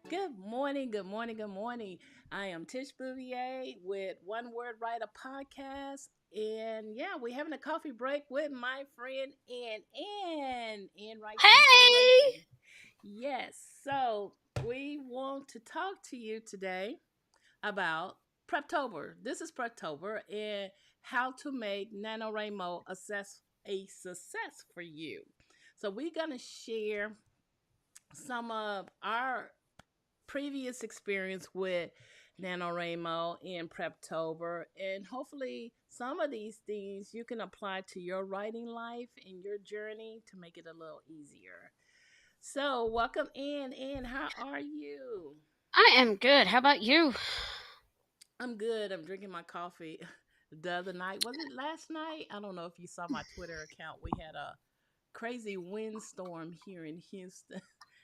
Good morning, good morning, good morning. I am Tish Bouvier with One Word Writer Podcast. And yeah, we're having a coffee break with my friend Ann writes Hey! inspiration. Yes, so we want to talk to you today about Preptober. This is Preptober and how to make NaNoWriMo a success for you. So we're going to share some of our previous experience with NaNoWriMo in Preptober, and hopefully some of these things you can apply to your writing life and your journey to make it a little easier. So, welcome in, and how are you? I am good. How about you? I'm good. I'm drinking my coffee. The other night, was it last night? I don't know if you saw my Twitter account. We had a crazy windstorm here in Houston.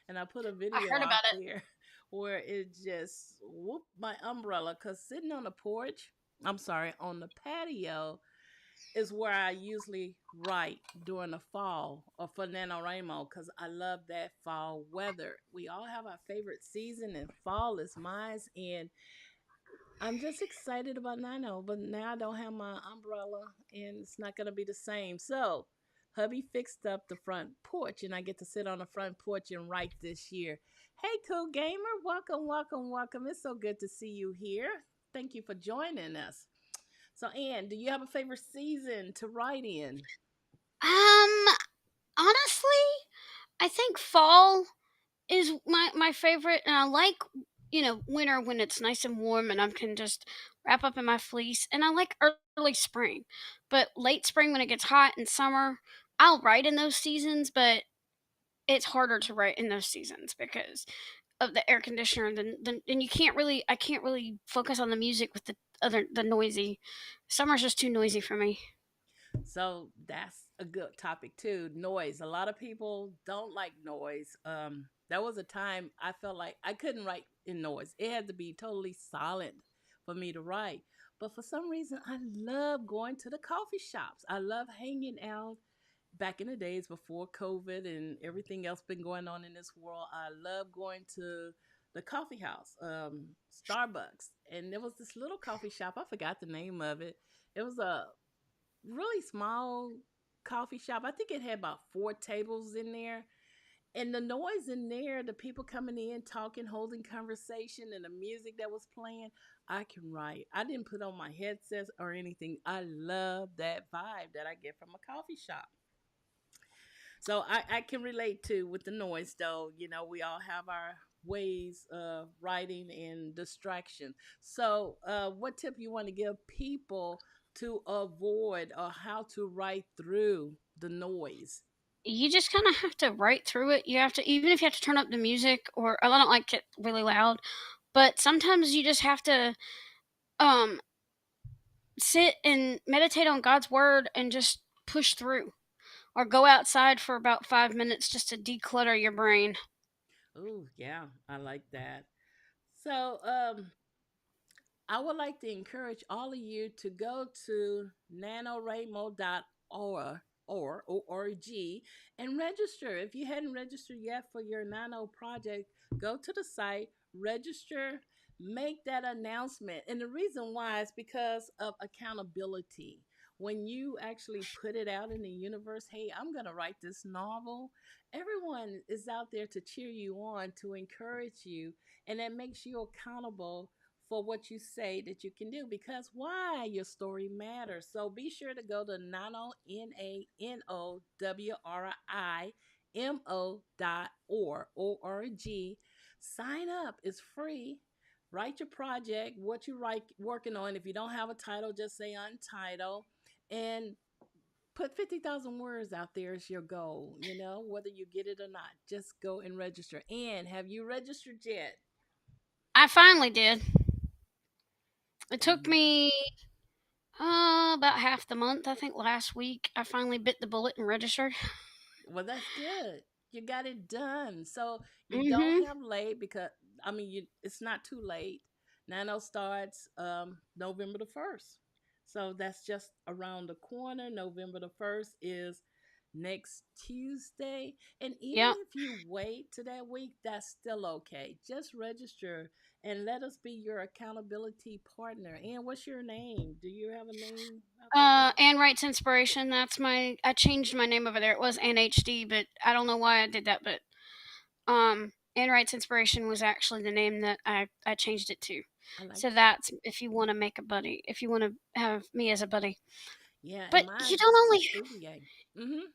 And I put a I video heard out about it. there where it just whooped my umbrella because sitting on the porch, I'm sorry, on the patio is where I usually write during the fall or for NaNoWriMo because I love that fall weather. We all have our favorite season, and fall is mine. And I'm just excited about Nano, but now I don't have my umbrella and it's not going to be the same. So, hubby fixed up the front porch and I get to sit on the front porch and write this year. Hey, cool gamer, welcome, welcome, welcome. It's so good to see you here. Thank you for joining us. So, Ann, do you have a favorite season to write in? Um, Honestly, I think fall is my favorite, and I like winter when it's nice and warm and I can just wrap up in my fleece, and I like early spring, but late spring when it gets hot, and summer I'll write in those seasons, but it's harder to write in those seasons because of the air conditioner, and you can't really I can't really focus on the music with the noisy. Summer's just too noisy for me. So that's a good topic too. Noise. A lot of people don't like noise. There was a time I felt like I couldn't write in noise. It had to be totally silent for me to write. But for some reason, I love going to the coffee shops. I love hanging out. Back in the days before COVID and everything else been going on in this world, I love going to the coffee house, Starbucks, and there was this little coffee shop. I forgot the name of it. It was a really small coffee shop. I think it had about four tables in there. And the noise in there, the people coming in, talking, holding conversation, and the music that was playing, I can write. I didn't put on my headsets or anything. I love that vibe that I get from a coffee shop. So I can relate to with the noise, though. You know, we all have our ways of writing and distraction. So, what tip you want to give people to avoid or how to write through the noise? You just kind of have to write through it. You have to, even if you have to turn up the music, or I don't like it really loud, but sometimes you just have to um sit and meditate on God's word and just push through, or go outside for about 5 minutes just to declutter your brain. Oh, yeah, I like that. So, I would like to encourage all of you to go to nanoraymo.org org and register. If you hadn't registered yet for your nano project, go to the site, register, make that announcement. And the reason why is because of accountability. When you actually put it out in the universe, hey, I'm going to write this novel, everyone is out there to cheer you on, to encourage you, and that makes you accountable for what you say that you can do, because why your story matters. So be sure to go to NaNoWriMo.org. Sign up. It's free. Write your project, what you write working on. If you don't have a title, just say untitled, and put 50,000 words out there as your goal, whether you get it or not. Just go and register. And have you registered yet? I finally did. It took me about half the month. I think last week I finally bit the bullet and registered. Well, that's good. You got it done. So you don't Mm-hmm. have late because it's not too late. Nano starts November the 1st. So that's just around the corner. November the 1st is next Tuesday. And even Yep. if you wait to that week, that's still okay. Just register and let us be your accountability partner. And what's your name? Do you have a name out there? Anne writes inspiration. That's my. I changed my name over there. It was NHD, but I don't know why I did that. But Anne writes inspiration was actually the name that I changed it to. I like So that. that's if you want to make a buddy, if you want to have me as a buddy. Yeah, and But mine is Stuvier. Mm-hmm.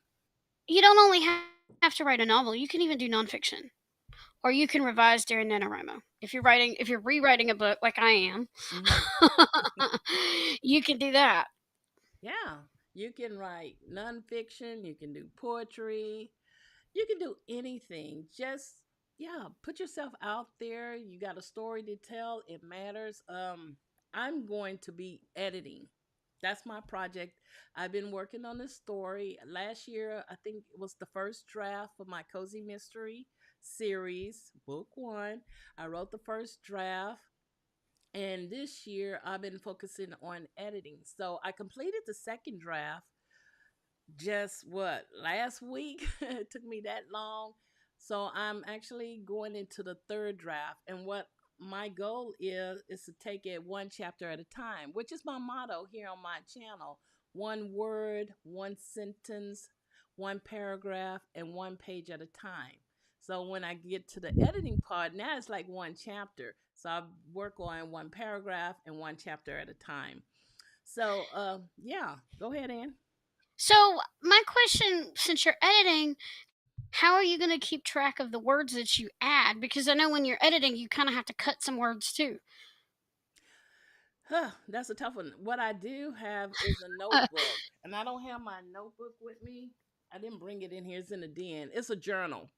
you don't only have to write a novel. You can even do nonfiction, or you can revise during NaNoWriMo. If you're rewriting a book like I am, Mm-hmm. you can do that. Yeah. You can write nonfiction, you can do poetry, you can do anything. Just yeah, put yourself out there. You got a story to tell. It matters. I'm going to be editing. That's my project. I've been working on this story. Last year, I think it was the first draft for my Cozy Mystery series, book one. I wrote the first draft. And this year, I've been focusing on editing. So I completed the second draft just what last week. It took me that long. So I'm actually going into the third draft. And what my goal is to take it one chapter at a time, which is my motto here on my channel. One word, one sentence, one paragraph, and one page at a time. So when I get to the editing part, now it's like one chapter. So I work on one paragraph and one chapter at a time. So yeah, go ahead, Ann. So my question, since you're editing, how are you going to keep track of the words that you add? Because I know when you're editing, you kind of have to cut some words too. Huh, that's a tough one. What I do have is a notebook, and I don't have my notebook with me. I didn't bring it in here. It's in the den. It's a journal,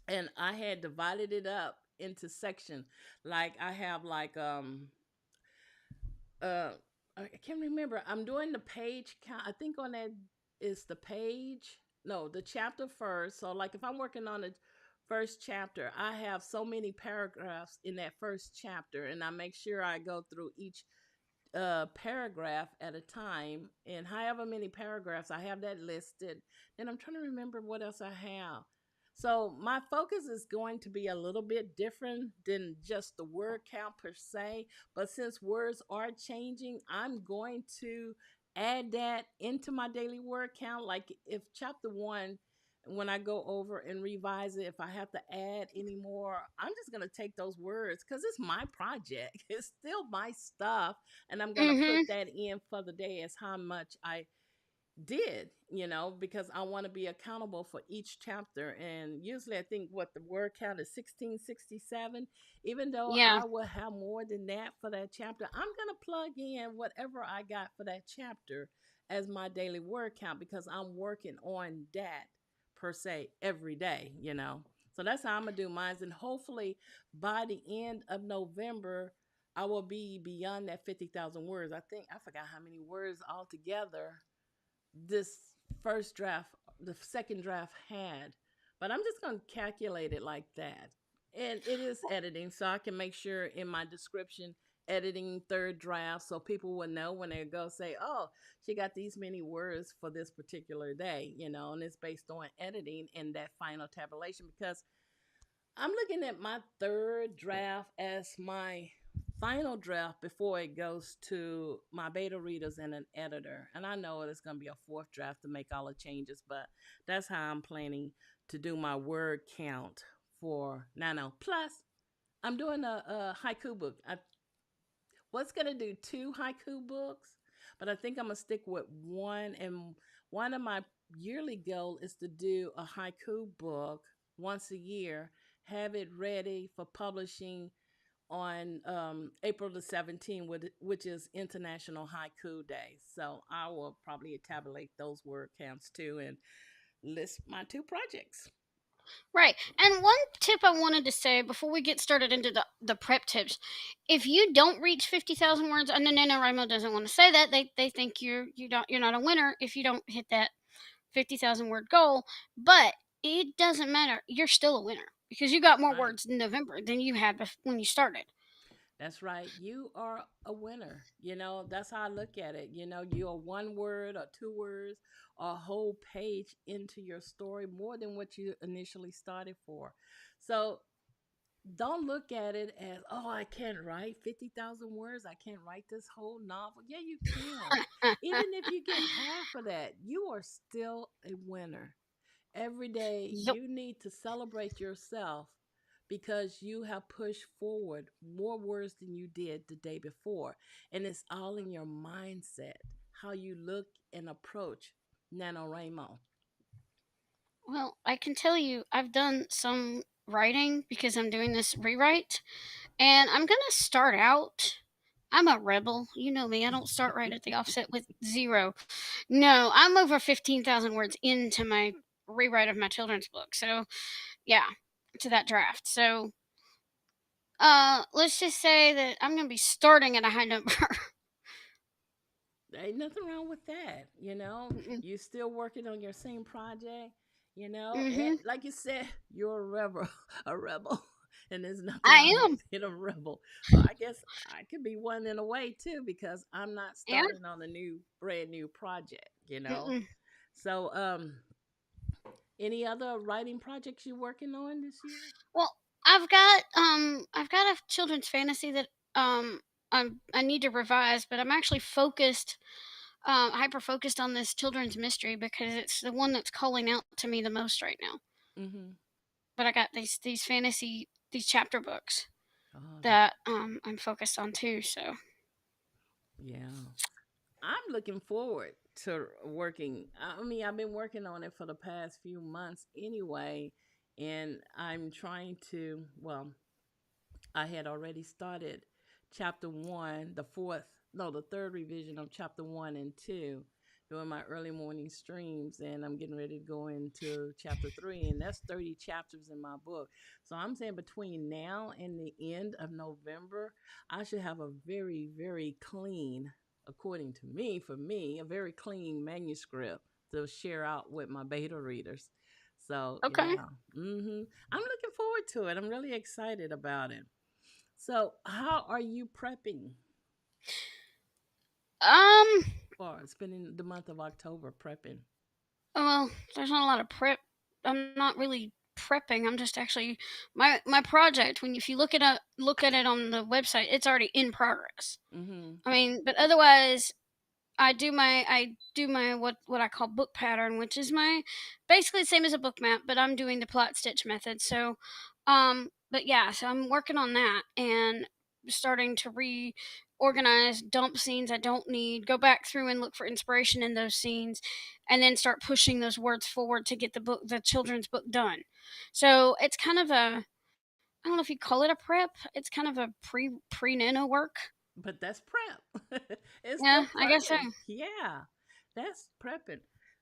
and I had divided it up into sections. Like I have uh I can't remember. I'm doing the page count. I think on that is the page. No, the chapter first. So like if I'm working on the first chapter, I have so many paragraphs in that first chapter, and I make sure I go through each paragraph at a time, and however many paragraphs I have that listed. Then I'm trying to remember what else I have. So my focus is going to be a little bit different than just the word count per se. But since words are changing, I'm going to add that into my daily word count. Like if chapter one, when I go over and revise it, if I have to add any more, I'm just going to take those words because it's my project. It's still my stuff, and I'm gonna Mm-hmm. put that in for the day as how much I did, because I want to be accountable for each chapter. And usually I think what the word count is 1667. Even though Yeah. I will have more than that for that chapter, I'm gonna plug in whatever I got for that chapter as my daily word count because I'm working on that per se every day. So that's how I'm gonna do mine. And hopefully by the end of November, I will be beyond that 50,000 words. I think I forgot how many words altogether this first draft, the second draft had. But I'm just going to calculate it like that. And it is editing, so I can make sure in my description, editing third draft, so people will know when they go say, oh, she got these many words for this particular day, and it's based on editing and that final tabulation because I'm looking at my third draft as my final draft before it goes to my beta readers and an editor. And I know it's going to be a fourth draft to make all the changes, but that's how I'm planning to do my word count for Nano. Plus, I'm doing a haiku book. I was going to do two haiku books, but I think I'm going to stick with one. And one of my yearly goal is to do a haiku book once a year, have it ready for publishing on April the 17th, which is International Haiku Day. So I will probably tabulate those word counts too and list my two projects. Right. And one tip I wanted to say before we get started into the prep tips, if you don't reach 50,000 words, and NaNoWriMo doesn't want to say that, they think you're not a winner if you don't hit that 50,000 word goal, but it doesn't matter. You're still a winner because you got more Right. words in November than you had when you started. That's right. You are a winner. That's how I look at it. You're one word or two words or a whole page into your story more than what you initially started for. So don't look at it as, oh, I can't write 50,000 words. I can't write this whole novel. Yeah, you can. Even if you get half of that, you are still a winner. Every day, Yep. you need to celebrate yourself because you have pushed forward more words than you did the day before. And it's all in your mindset, how you look and approach NaNoWriMo. Well, I can tell you, I've done some writing because I'm doing this rewrite, and I'm gonna start out. I'm a rebel. You know me. I don't start right at the offset with zero. No, I'm over 15,000 words into my rewrite of my children's book. So, yeah, to that draft. So, let's just say that I'm going to be starting at a high number. Ain't nothing wrong with that. Mm-mm. You're still working on your same project. Mhm. Like you said, you're a rebel, a rebel, and there's nothing wrong I with am. being a rebel. Well, I guess I could be one in a way too because I'm not Yeah. starting on a brand new project. Mm-mm. So, any other writing projects you're working on this year? Well, I've got a children's fantasy that I need to revise, but I'm actually focused hyper focused on this children's mystery because it's the one that's calling out to me the most right now. Mm-hmm. But I got these fantasy these chapter books Oh, that I'm focused on too. So yeah. I'm looking forward to working. I mean, I've been working on it for the past few months anyway, and I'm trying to, well, I had already started chapter one, the fourth, no, the third revision of chapter one and two during my early morning streams. And I'm getting ready to go into chapter three, and that's 30 chapters in my book. So I'm saying between now and the end of November, I should have a very, very clean, according to me, for me, a very clean manuscript to share out with my beta readers. So, okay. yeah. I'm looking forward to it. I'm really excited about it. So, how are you prepping Um. for spending the month of October prepping? Well, there's not a lot of prep. I'm not really prepping. I'm just actually my project. When if you look at it on the website, it's already in progress. Mm-hmm. I mean, but otherwise, I do my what I call book pattern, which is my basically the same as a book map, but I'm doing the plot stitch method. So, but yeah, so I'm working on that and starting to reorganize, dump scenes I don't need, go back through and look for inspiration in those scenes, and then start pushing those words forward to get the children's book done. So it's kind of a I don't know if you call it a prep. It's kind of a pre nano work. But that's prep. It's Yeah, still I guess so. prepping. Yeah, that's prepping.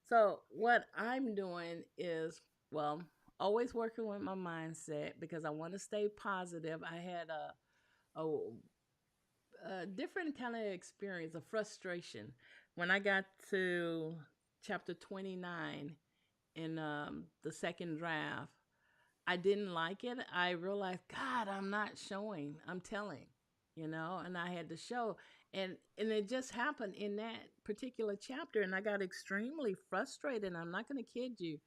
So, what I'm doing is, well, always working with my mindset because I want to stay positive. I had a different kind of experience, a frustration when I got to chapter 29 in the second draft. I didn't like it. I realized, God, I'm not showing. I'm telling, and I had to show. And it just happened in that particular chapter, and I got extremely frustrated. I'm not going to kid you.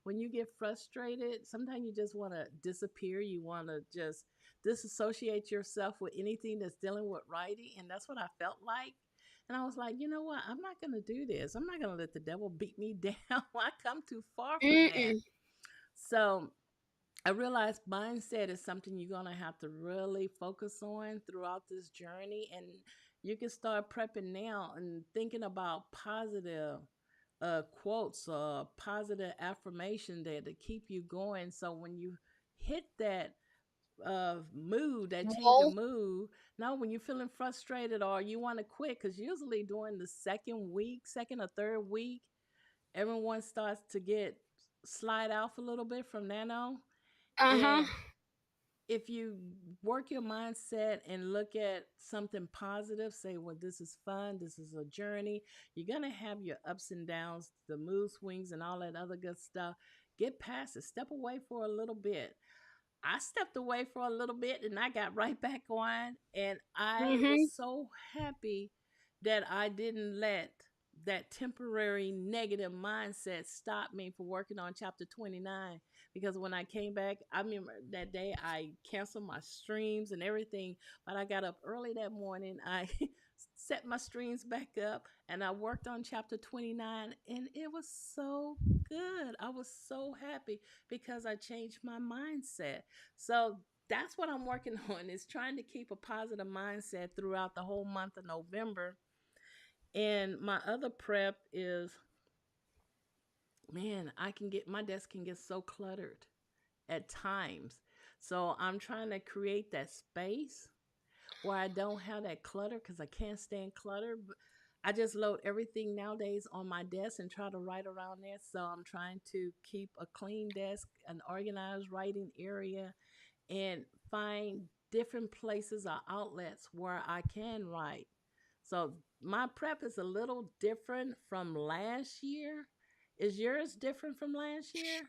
When you get frustrated, sometimes you just want to disappear. You want to just disassociate yourself with anything that's dealing with writing, and that's what I felt like. And I was like, you know what? I'm not going to do this. I'm not going to let the devil beat me down. I come too far for that. Mm-mm. So I realize mindset is something you're going to have to really focus on throughout this journey. And you can start prepping now and thinking about positive quotes or positive affirmation there to keep you going. So when you hit that mood, that change of Wall. mood, now when you're feeling frustrated or you want to quit, because usually during the second or third week, everyone starts to get slide off a little bit from nano. Uh huh. And if you work your mindset and look at something positive, say, well, this is fun, this is a journey, you're going to have your ups and downs, the mood swings, and all that other good stuff. Get past it, step away for a little bit. I stepped away for a little bit and I got right back on. And I was Mhm. so happy that I didn't let that temporary negative mindset stop me from working on chapter 29. Because when I came back, I remember that day I canceled my streams and everything. But I got up early that morning. I set my streams back up and I worked on chapter 29. And it was so good. I was so happy because I changed my mindset. So that's what I'm working on, is trying to keep a positive mindset throughout the whole month of November. And my other prep is, man, I can get my desk can get so cluttered at times. So I'm trying to create that space where I don't have that clutter because I can't stand clutter. But I just load everything nowadays on my desk and try to write around there. So I'm trying to keep a clean desk, an organized writing area, and find different places or outlets where I can write. So my prep is a little different from last year. Is yours different from last year?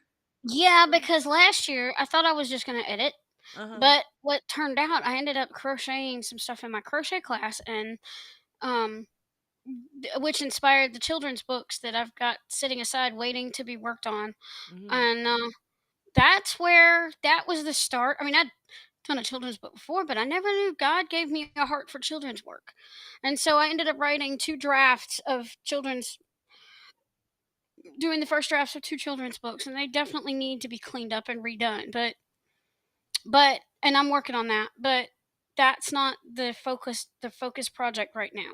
Yeah, because last year I thought I was just gonna edit, Uh huh. but what turned out, I ended up crocheting some stuff in my crochet class, and um, which inspired the children's books that I've got sitting aside waiting to be worked on. Mhm. And that's where that was the start. I mean, I'd done a children's book before, but I never knew God gave me a heart for children's work. And so I ended up writing two drafts of children's, doing the first drafts of two children's books, and they definitely need to be cleaned up and redone. And I'm working on that, but that's not the focus project right now,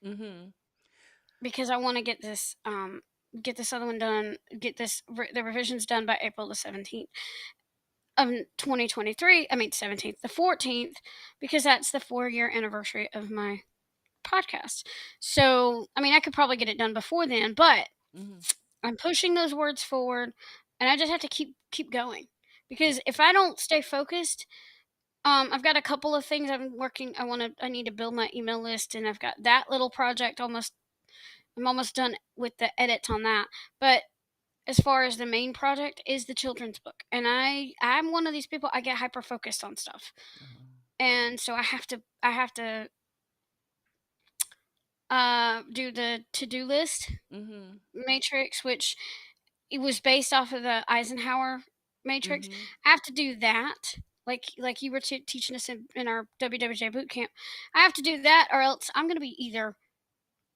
Mhm. because I want to get this other one done, get the revisions done by April the 17th of 2023. I mean 17th, the 14th, because that's the 4-year anniversary of my podcast. So, I mean, I could probably get it done before then, but Mhm. I'm pushing those words forward, and I just have to keep going, because if I don't stay focused, I've got a couple of things I'm working. I need to build my email list, and I've got that little project almost. I'm almost done with the edits on that. But as far as the main project is the children's book, and I'm one of these people. I get hyper focused on stuff, Uh-huh. and so I have to do the to do list Mhm. matrix, which it was based off of the Eisenhower matrix. Mhm. I have to do that, like you were teaching us in our WWJ boot camp. I have to do that, or else I'm going to be either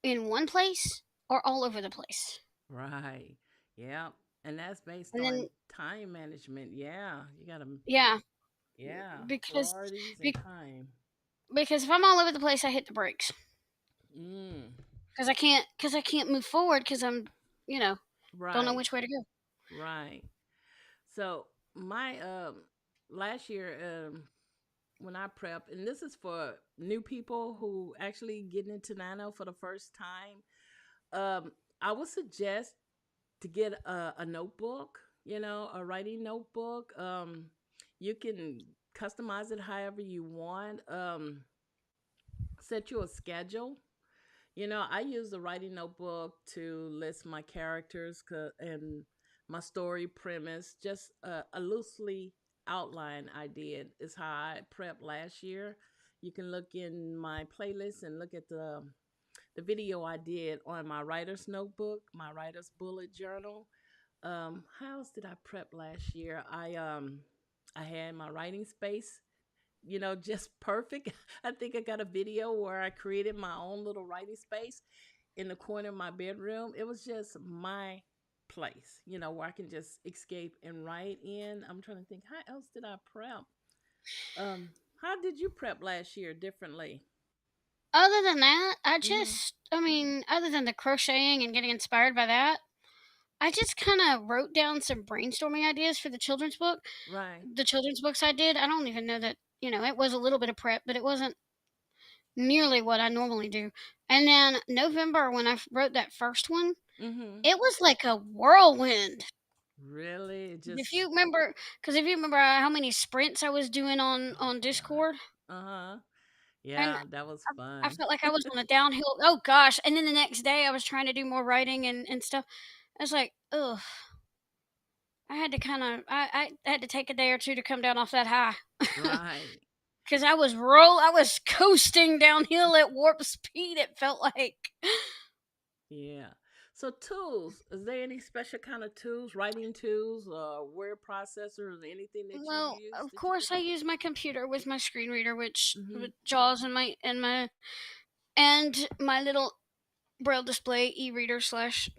in one place or all over the place. Right. Yeah. And that's based And then, on time management. Yeah. You got to, yeah, yeah, because priorities and be- time. because if I'm all over the place, I hit the brakes, Mm. because I can't move forward, because I'm, you know, don't know Right. which way to go. Right. So my last year when I prep, and this is for new people who actually getting into nano for the first time, I would suggest to get a notebook, a writing notebook. You can customize it however you want. Set you a schedule. I use the writing notebook to list my characters and my story premise. Just a loosely outline I did is how I prepped last year. You can look in my playlist and look at the video I did on my writer's notebook, my writer's bullet journal. How else did I prep last year? I had my writing space, just perfect. I think I got a video where I created my own little writing space in the corner of my bedroom. It was just my place, where I can just escape and write in. I'm trying to think, how else did I prep? How did you prep last year differently? Other than that, Mm-hmm. I mean, other than the crocheting and getting inspired by that, I just kind of wrote down some brainstorming ideas for the children's book. Right. The children's books I did, I don't even know that, it was a little bit of prep, but it wasn't nearly what I normally do. And then November, when wrote that first one, Mm-hmm. it was like a whirlwind. Really? If Just you remember, because if you remember how many sprints I was doing oh on God. Discord, Uh-huh. and Yeah, that was I fun. felt like I was on a downhill. Oh gosh! And then the next day, I was trying to do more writing and stuff. I was like, ugh. I had to kind of I had to take a day or two to come down off that high Right. because I was coasting downhill at warp speed. It felt like. Yeah. So tools, is there any special kind of tools, writing tools, word processors, anything that you Well, use of that you course, I prefer? use my computer with my screen reader, which Mm-hmm. with JAWS and my little braille display e-reader slash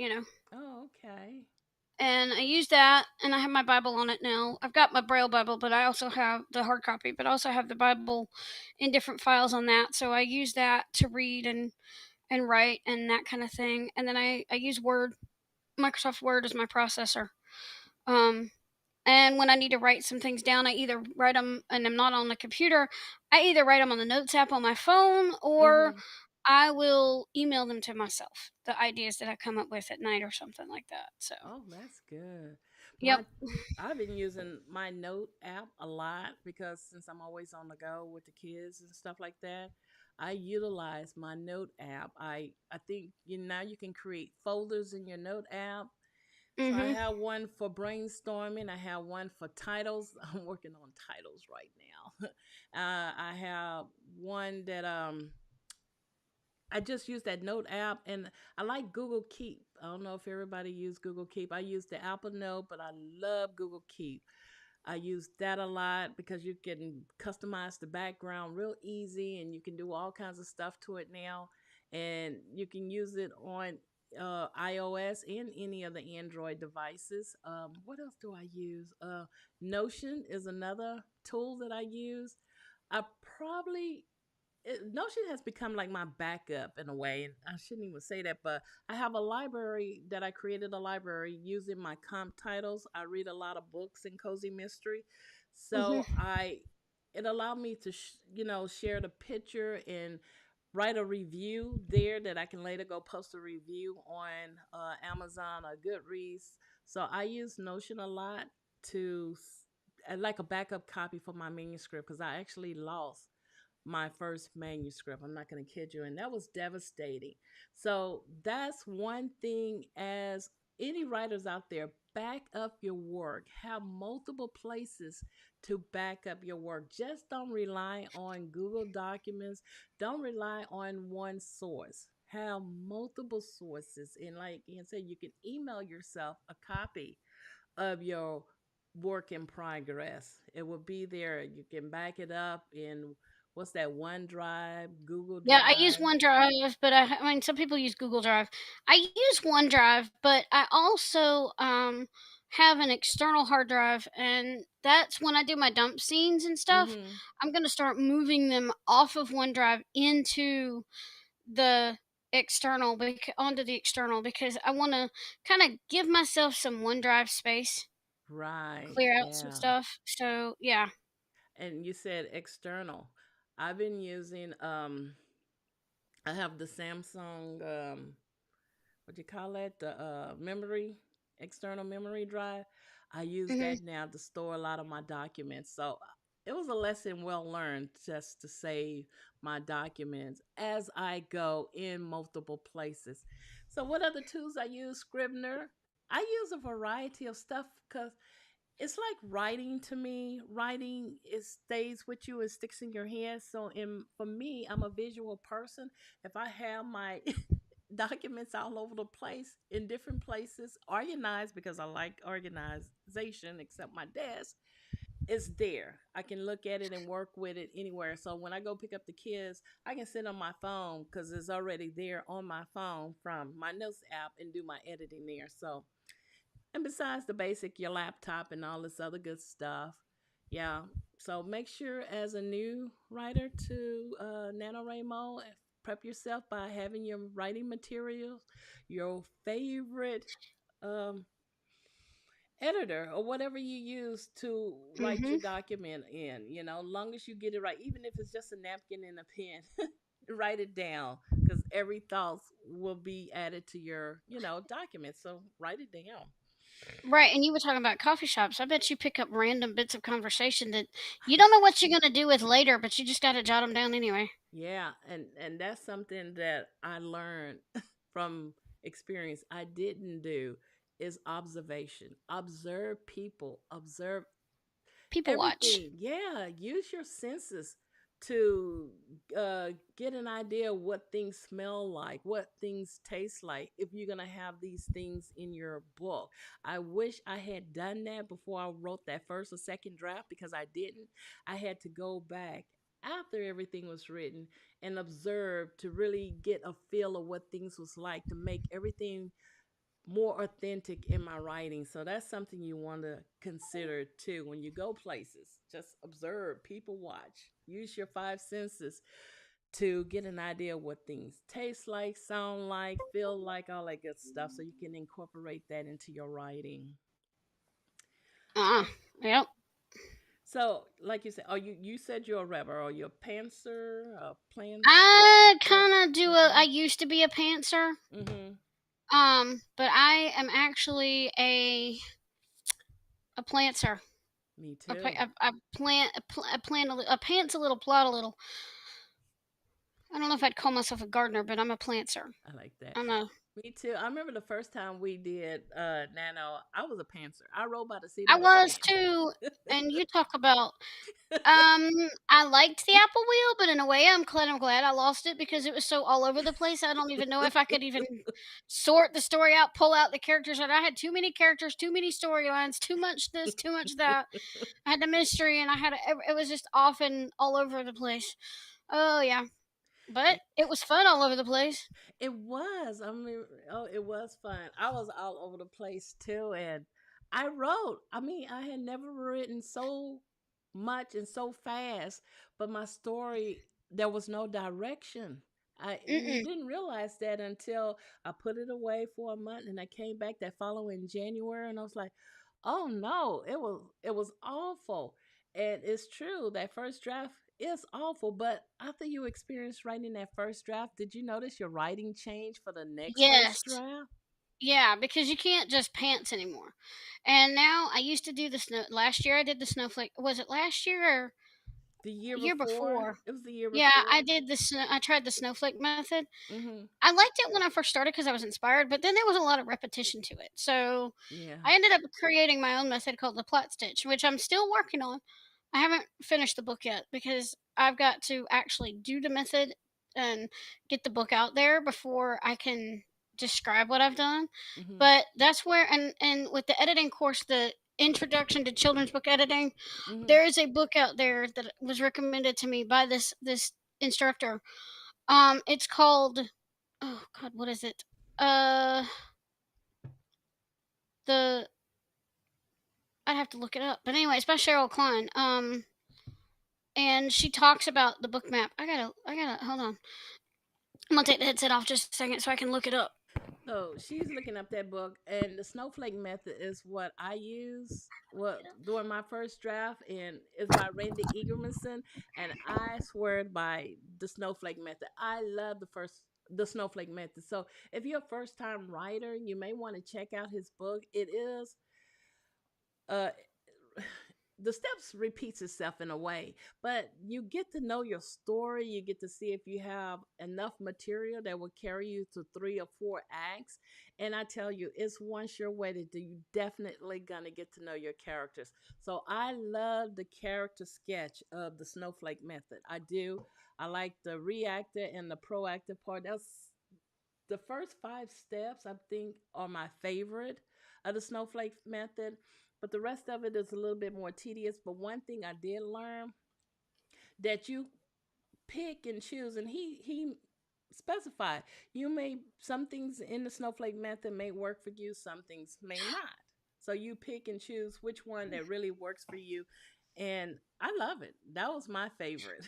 Oh, okay. and I use that, and I have my Bible on it now. I've got my Braille Bible, but I also have the hard copy, but I also have the Bible in different files on that. So I use that to read and write and that kind of thing. And then I use Word, Microsoft Word as my processor. Um, and when I need to write some things down, I either write them, and I'm not on the computer, I either write them on the Notes app on my phone or Mm-hmm. I will email them to myself, the ideas that I come up with at night or something like that. So, Oh, that's good. yep. I've been using my note app a lot because since I'm always on the go with the kids and stuff like that, I utilize my note app. I think now you can create folders in your note app. So I Mhm. have one for brainstorming. I have one for titles. I'm working on titles right now. I have one that I just use that note app, and I like Google Keep. I don't know if everybody use Google Keep. I use the Apple Note, but I love Google Keep. I use that a lot because you can customize the background real easy and you can do all kinds of stuff to it now. And you can use it on iOS and any of the Android devices. What else do I use? Notion is another tool that I use. I probably Notion has become like my backup in a way, and I shouldn't even say that, but I have a library that I created a library using my comp titles. I read a lot of books in cozy mystery, Mhm. so I it allowed me to share the picture and write a review there that I can later go post a review on Amazon or Goodreads. So I use Notion a lot to like a backup copy for my manuscript because I actually lost my first manuscript. I'm not going to kid you. And that was devastating. So that's one thing, as any writers out there, back up your work. Have multiple places to back up your work. Just don't rely on Google Documents. Don't rely on one source. Have multiple sources. And like Ian said, you can email yourself a copy of your work in progress. It will be there. You can back it up in what's that, OneDrive, Google Yeah, I use Drive. OneDrive, but I mean, some people use Google Drive. I use OneDrive, but I also have an external hard drive, and that's when I do my dump scenes and stuff. Mhm. I'm going to start moving them off of OneDrive into the onto the external because I want to kind of give myself some OneDrive space, Right. clear out some Yeah. stuff. So, yeah. And you said external. I've been using I have the Samsung what do you call it? The memory, external memory drive. I use Mhm. that now to store a lot of my documents. So it was a lesson well learned just to save my documents as I go in multiple places. So what other tools I use? Scrivener. I use a variety of stuff because it's like writing to me. Writing, it stays with you, it sticks in your head. So for me, I'm a visual person. If I have my documents all over the place in different places, organized because I like organization, except my desk. It's there. I can look at it and work with it anywhere. So when I go pick up the kids, I can sit on my phone because it's already there on my phone from my notes app and do my editing there. So, and besides the basic, your laptop and all this other good stuff. Yeah. So make sure as a new writer to NaNoWriMo, prep yourself by having your writing materials, your favorite um, editor or whatever you use to write Mhm. your document in. Long as you get it right, even if it's just a napkin and a pen, write it down because every thought will be added to your, document. So write it down. Right, and you were talking about coffee shops. I bet you pick up random bits of conversation that you don't know what you're gonna do with later, but you just gotta jot them down anyway. Yeah, and that's something that I learned from experience. I didn't do. is observation. Observe people, observe People watch. everything. Yeah, use your senses to get an idea of what things smell like, what things taste like, if you're going to have these things in your book. I wish I had done that before I wrote that first or second draft because I didn't. I had to go back after everything was written and observe to really get a feel of what things was like to make everything more authentic in my writing. So that's something you want to consider too when you go places. Just observe, people watch, use your five senses to get an idea of what things taste like, sound like, feel like, all that good stuff so you can incorporate that into your writing. Uh, yep. So, like you said, you said you're a rapper, or you're a pantser, a plancer? I What? kind of do a. I used to be a pantser. Mm-hmm. But I am actually a planter. Me I, too. I plant I plant a pants a little, plot a little. I don't know if I'd call myself a gardener, but I'm a planter. I like that. I'm a. Me too. I remember the first time we did Nano, I was a pantser. I wrote by the seat of I my was too. pants. And you talk about. Um, I liked the Apple Wheel, but in a way, I'm glad I lost it because it was so all over the place. I don't even know if I could even sort the story out, pull out the characters. And I had too many characters, too many storylines, too much this, too much that. I had the mystery, and it was just often all over the place. Oh yeah, but it was fun all over the place. It was. I mean, oh, it was fun. I was all over the place too, and I wrote. I mean, I had never written so much and so fast, but my story there was no direction. And you Mm-mm. didn't realize that until I put it away for a month, and I came back that following January, and I was like, "Oh no, it was awful." And it's true that first draft is awful, but after you experienced writing that first draft, did you notice your writing changed for the next Yes, first draft? yeah, because you can't just pants anymore. And now I used to do the snow. Last year I did the snowflake. Was it last year or The year the year before? before? It was the year Yeah, I before. did the snow. I tried the snowflake method. Mm-hmm. I liked it when I first started because I was inspired, but then there was a lot of repetition to it. So Yeah. I ended up creating my own method called the plot stitch, which I'm still working on. I haven't finished the book yet because I've got to actually do the method and get the book out there before I can describe what I've done. Mm-hmm. But that's where and with the editing course, the introduction to children's book editing, Mm-hmm. there is a book out there that was recommended to me by this instructor. It's called, oh god, what is it? Uh, the I'd have to look it up. But anyway, it's by Cheryl Klein. And she talks about the book map. I gotta hold on. I'm gonna take the headset off just a second so I can look it up. So she's looking up that book, and the snowflake method is what I use. Well, during my first draft, and it's by Randy Eaglemanson, and I swear by the snowflake method. I love the snowflake method. So if you're a first time writer, you may want to check out his book. It is uh the steps repeats itself in a way, but you get to know your story. You get to see if you have enough material that will carry you to 3 or 4 acts. And I tell you, it's one sure way to do. You definitely gonna get to know your characters. So I love the character sketch of the snowflake method. I do. I like the reactive and the proactive part. That's the first 5 steps, I think, are my favorite of the snowflake method, but the rest of it is a little bit more tedious. But one thing I did learn, that you pick and choose, and he specified, you may, some things in the snowflake method may work for you, some things may not. So you pick and choose which one that really works for you, and I love it. That was my favorite.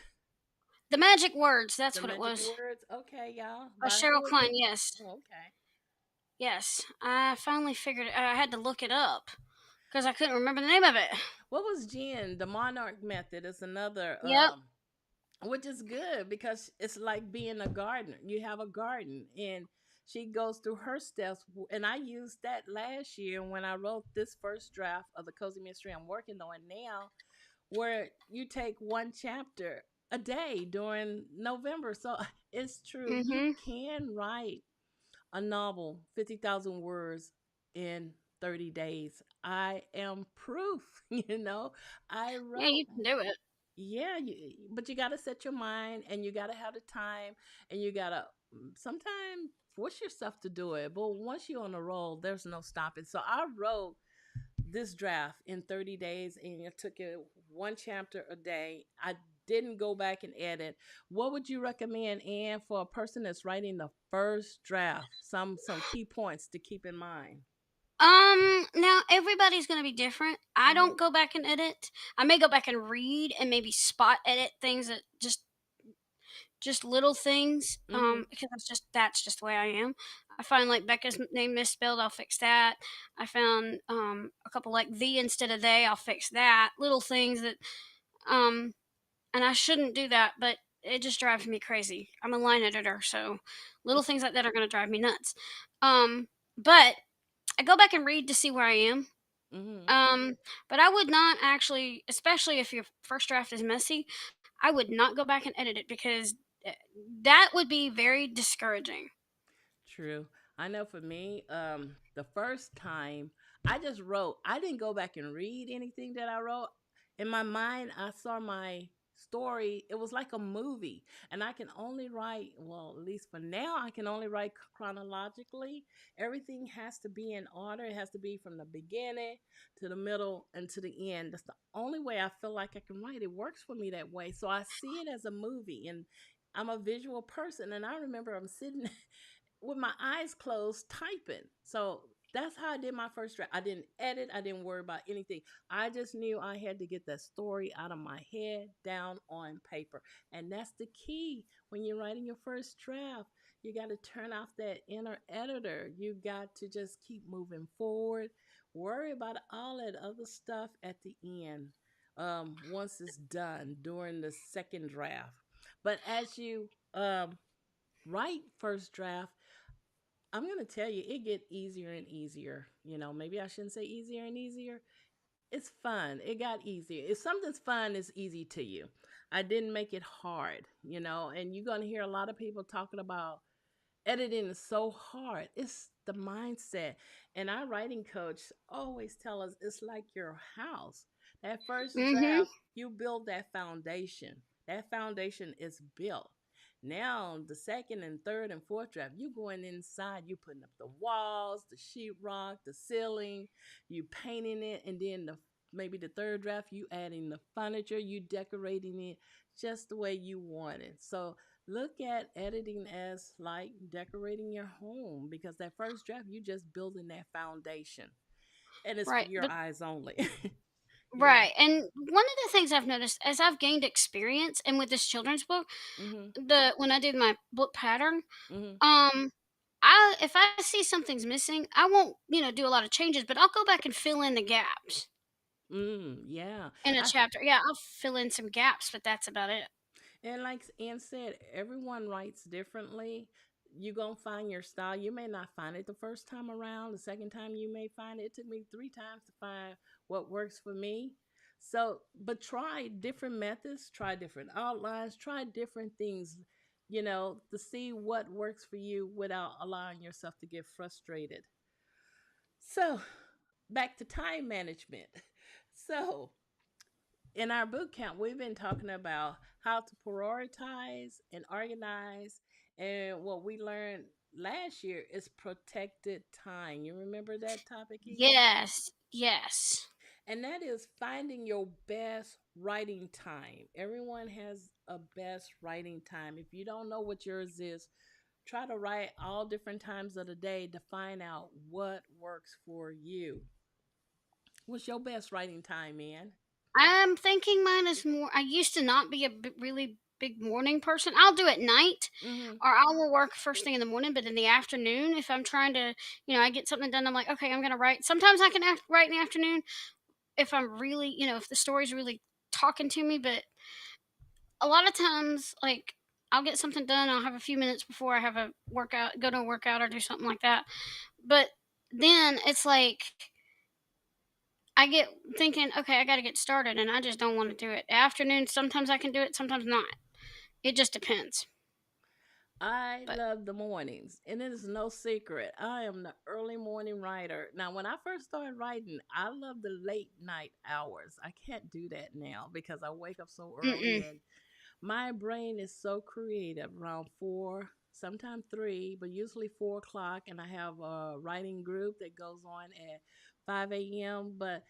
The Magic Words. The That's what it magic was. words. Okay, y'all. By By Cheryl who Klein. again? Yes, Oh, okay. yes. I finally figured it. I had to look it up because I couldn't remember the name of it. What was Jen? The Monarch method is another, Yep. which is good because it's like being a gardener. You have a garden, and she goes through her steps. And I used that last year when I wrote this first draft of the cozy mystery I'm working on now, where you take one chapter a day during November. So it's true. You Mm-hmm. can write a novel, 50,000 words, in 30 days. I am proof, I Yeah, wrote. you can do it. Yeah, but you got to set your mind and you got to have the time and you got to sometimes force yourself to do it. But once you're on a roll, there's no stopping. So I wrote this draft in 30 days and it took it one chapter a day. I didn't go back and edit. What would you recommend, Anne, for a person that's writing the first draft? Some key points to keep in mind. Now everybody's gonna be different. I Mhm. don't go back and edit. I may go back and read and maybe spot edit things that just little things. Mhm. Because that's just the way I am. I find like Becca's name misspelled, I'll fix that. I found a couple like the instead of they, I'll fix that. Little things that um and I shouldn't do that, but it just drives me crazy. I'm a line editor, so little things like that are gonna drive me nuts. But I go back and read to see where I am. Mhm. Um, but I would not actually, especially if your first draft is messy, I would not go back and edit it because eh, that would be very discouraging. True. I know for me, the first time I just wrote, I didn't go back and read anything that I wrote. In my mind, I saw my story. It was like a movie. And I can only write, well, at least for now, I can only write chronologically. Everything has to be in order. It has to be from the beginning to the middle and to the end. That's the only way I feel like I can write. It works for me that way. So I see it as a movie. And I'm a visual person. And I remember I'm sitting with my eyes closed typing. So that's how I did my first draft. I didn't edit, I didn't worry about anything. I just knew I had to get that story out of my head down on paper. And that's the key when you're writing your first draft. You got to turn off that inner editor. You got to just keep moving forward. Worry about all that other stuff at the end once it's done during the second draft. But as you write first draft, I'm gonna tell you, it get easier and easier. Maybe I shouldn't say easier and easier. It's fun. It got easier. If something's fun, it's easy to you. I didn't make it hard, and you're gonna hear a lot of people talking about editing is so hard. It's the mindset. And our writing coach always tell us it's like your house. That first Mm-hmm. draft, you build that foundation. That foundation is built. Now, the second and third and fourth draft, you going inside, you putting up the walls, the sheetrock, the ceiling, you painting it, and then maybe the third draft, you adding the furniture, you decorating it just the way you want it. So look at editing as like decorating your home because that first draft, you just building that foundation and it's for Right. your But eyes only. Yeah. right. And one of the things I've noticed as I've gained experience and with this children's book, Mhm. the when I did my book pattern, Mhm. um I if I see something's missing, I won't, do a lot of changes, but I'll go back and fill in the gaps Yeah. in a I chapter. Yeah, I'll fill in some gaps, but that's about it. And like Ann said, everyone writes differently. You're going to find your style. You may not find it the first time around. The second time, you may find it. It took me 3 times to find what works for me. So, but try different methods, try different outlines, try different things, to see what works for you without allowing yourself to get frustrated. So, back to time management. So, in our boot camp, we've been talking about how to prioritize and organize. And what we learned last year is protected time. You remember that topic, Ian? Yes. Yes. And that is finding your best writing time. Everyone has a best writing time. If you don't know what yours is, try to write all different times of the day to find out what works for you. What's your best writing time, man? I'm thinking mine is more. I used to not be a really big morning person. I'll do at night, Mm-hmm. or I will work first thing in the morning. But in the afternoon, if I'm trying to, I get something done, I'm like, okay, I'm gonna write. Sometimes I can write in the afternoon if I'm really, if the story's really talking to me. But a lot of times, like, I'll get something done. I'll have a few minutes before I have a workout, go to a workout or do something like that. But then it's like I get thinking, okay, I got to get started, and I just don't want to do it. Afternoon, sometimes I can do it, sometimes not. It just depends. I But love the mornings, and it is no secret. I am the early morning writer. Now, when I first started writing, I love the late night hours. I can't do that now because I wake up so early, mm-mm. and my brain is so creative around 4, sometimes 3, but usually 4 o'clock. And I have a writing group that goes on at 5 a.m. But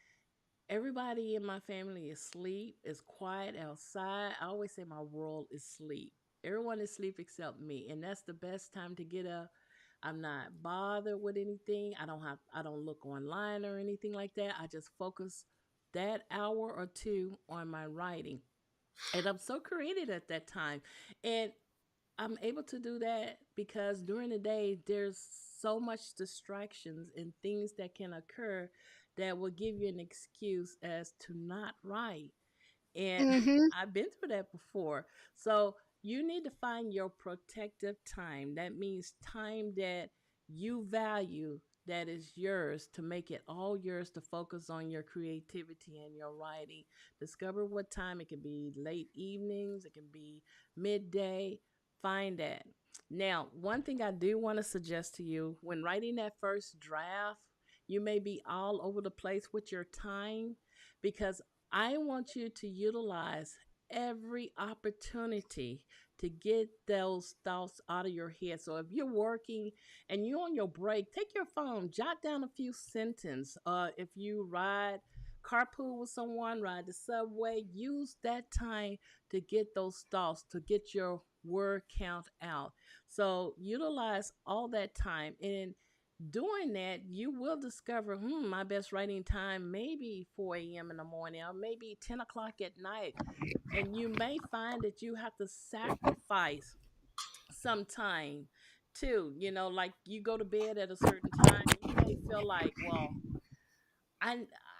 everybody in my family is asleep. It's quiet outside. I always say my world is sleep. Everyone is asleep except me, and that's the best time to get up. I'm not bothered with anything. I don't look online or anything like that. I just focus that hour or two on my writing. And I'm so creative at that time. And I'm able to do that because during the day there's so much distractions and things that can occur that will give you an excuse as to not write. And Mm-hmm. I've been through that before. So you need to find your protective time. That means time that you value, that is yours, to make it all yours, to focus on your creativity and your writing. Discover what time. It can be late evenings, it can be midday. Find that. Now, one thing I do want to suggest to you, when writing that first draft, you may be all over the place with your time, because I want you to utilize every opportunity to get those thoughts out of your head. So if you're working and you're on your break, take your phone, jot down a few sentences. If you ride carpool with someone, ride the subway, use that time to get those thoughts, to get your word count out. So utilize all that time, and doing that, you will discover, my best writing time may be 4 a.m. in the morning, or maybe 10 o'clock at night. And you may find that you have to sacrifice some time too. Like you go to bed at a certain time, and you may feel like, well, I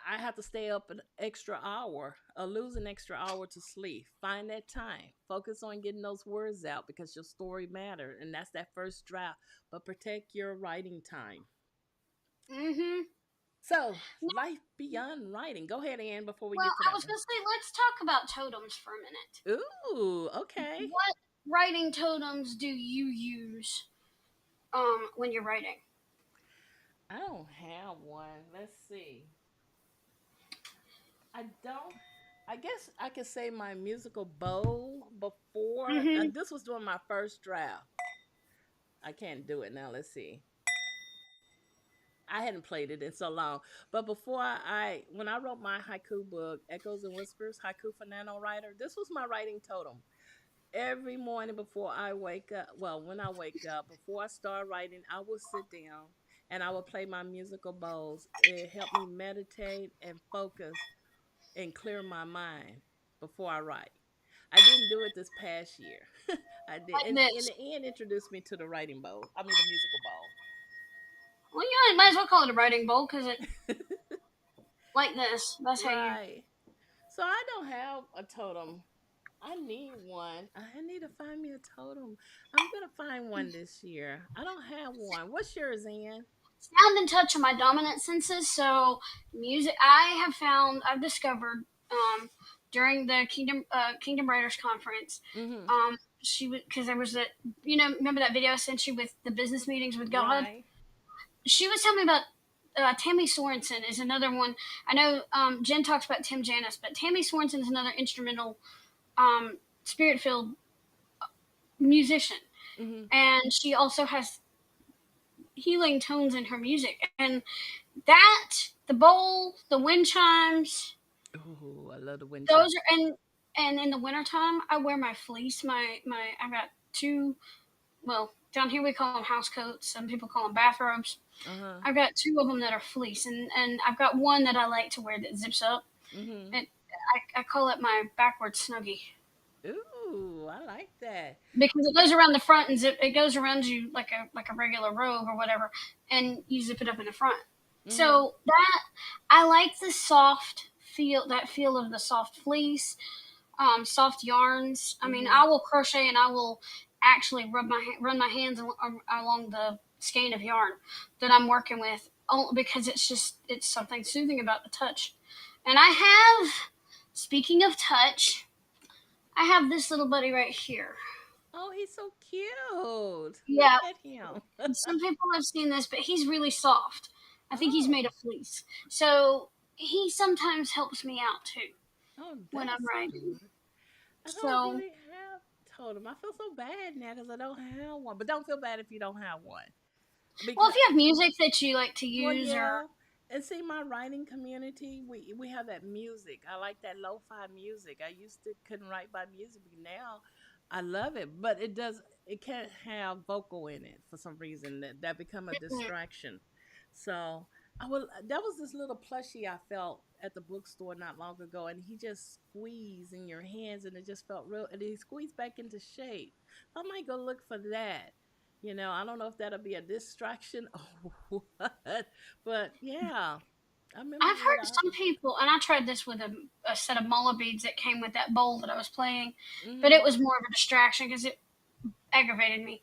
I have to stay up an extra hour or lose an extra hour to sleep. Find that time. Focus on getting those words out because your story matters, and that's that first draft. But protect your writing time. Mm-hmm. So, life beyond writing. Go ahead, Ann, before we Well, get to I that was one. gonna say, let's talk about totems for a minute. Ooh, okay. What writing totems do you use when you're writing? I don't have one. Let's see. I don't. I guess I could say my musical bow before. Mm-hmm. This was during my first draft. I can't do it now. Let's see. I hadn't played it in so long. But before when I wrote my haiku book, Echoes and Whispers, Haiku for NaNoWriter, this was my writing totem. Every morning before I wake up, well, when I wake up, before I start writing, I will sit down and I will play my musical bowls. It helped me meditate and focus and clear my mind before I write. I didn't do it this past year. I did. Like And in this. the end, introduced me to the writing bowl. I mean, the musical Well, yeah, you might as well call it a writing bowl because it bowl. like this. That's how you. Right. So I don't have a totem. I need one. I need to find me a totem. I'm gonna find one this year. I don't have one. What's yours, Ann? Sound and touch are my dominant senses. So music, I've discovered during the Kingdom Writers Conference. Mm-hmm. She was because there was that remember that video I sent you with the business meetings with God. Right. She was telling me about. Tammy Sorensen is another one. I know Jen talks about Tim Janis, but Tammy Sorensen is another instrumental, spirit filled musician. Mm-hmm. And she also has healing tones in her music. And that, the bowl, the wind chimes, Ooh, I love the wind chime. those are, and in the wintertime, I wear my fleece. I've got two, well, down here we call them house coats. Some people call them bathrobes. Uh huh. I've got two of them that are fleece, and I've got one that I like to wear that zips up. Mm-hmm. And I call it my backward snuggie Ooh, I like that. because it goes around the front and zip. It goes around you like a regular robe or whatever, and you zip it up in the front. Mm-hmm. So that I like the soft feel, that feel of the soft fleece, soft yarns. I mean, Mm-hmm. I will crochet and I will actually run my hands along the skein of yarn that I'm working with, only because it's something soothing about the touch. And I have, speaking of touch, I have this little buddy right here. Oh, he's so cute. Look Yeah, at him. some people have seen this, but he's really soft. I think he's made Oh, of fleece. So he sometimes helps me out too oh, when I'm that's writing. good. I don't So, really have totem. I feel so bad now because I don't have one. But don't feel bad if you don't have one. well, Because if you have music that you like to well, use, or yeah. And see, my writing community, we have that music. I like that lo-fi music. I used to couldn't write by music, but now I love it. But it does it can't have vocal in it for some reason. That become a mm, distraction. So I will. That was this little plushie I felt at the bookstore not long ago, and he just squeezed in your hands, and it just felt real. And he squeezed back into shape. I might go look for that. I don't know if that'll be a distraction or what, but yeah, I remember I've what heard I. some people, and I tried this with a set of mala beads that came with that bowl that I was playing, but Mm-hmm. it was more of a distraction because it aggravated me.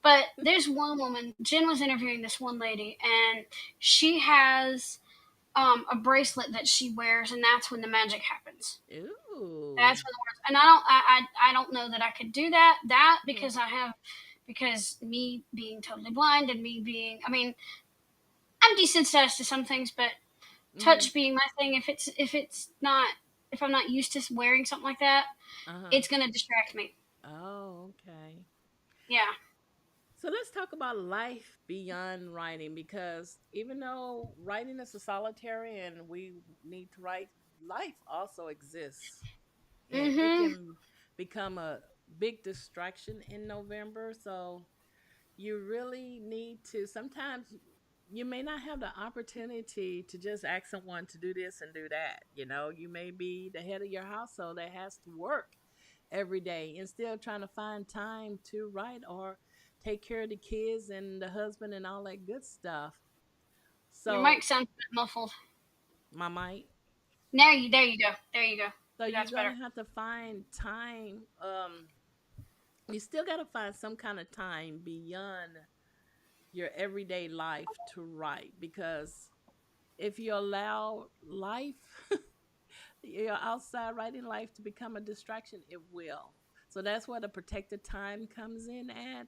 But there's one woman, Jen was interviewing this one lady, and she has a bracelet that she wears, and that's when the magic happens. Ooh. That's when the words, and I don't know that I could do that. That Mm-hmm. because because me being totally blind and me being, I mean, I'm desensitized to some things, but Mm-hmm. touch being my thing, if it's not, if I'm not used to wearing something like that, Uh-huh. it's gonna distract me. Oh, okay. Yeah. So let's talk about life beyond writing because even though writing is a solitary and we need to write, life also exists. And it Mhm. can become a big distraction in November. So you really need to sometimes you may not have the opportunity to just ask someone to do this and do that. You may be the head of your household that has to work every day and still trying to find time to write or take care of the kids and the husband and all that good stuff. Your So mic sounds a bit muffled. my mic. There you go. There you go. So you're That's better. gonna have to find time. You still gotta find some kind of time beyond your everyday life to write because if you allow life, your outside writing life to become a distraction, it will. So that's where the protected time comes in at.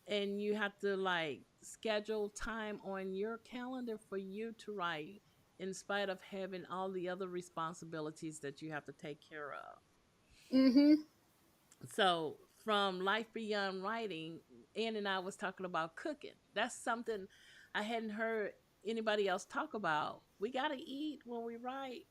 And you have to like schedule time on your calendar for you to write in spite of having all the other responsibilities that you have to take care of. Mhm. So from life beyond writing, Ann and I was talking about cooking. That's something I hadn't heard anybody else talk about. We got to eat when we write,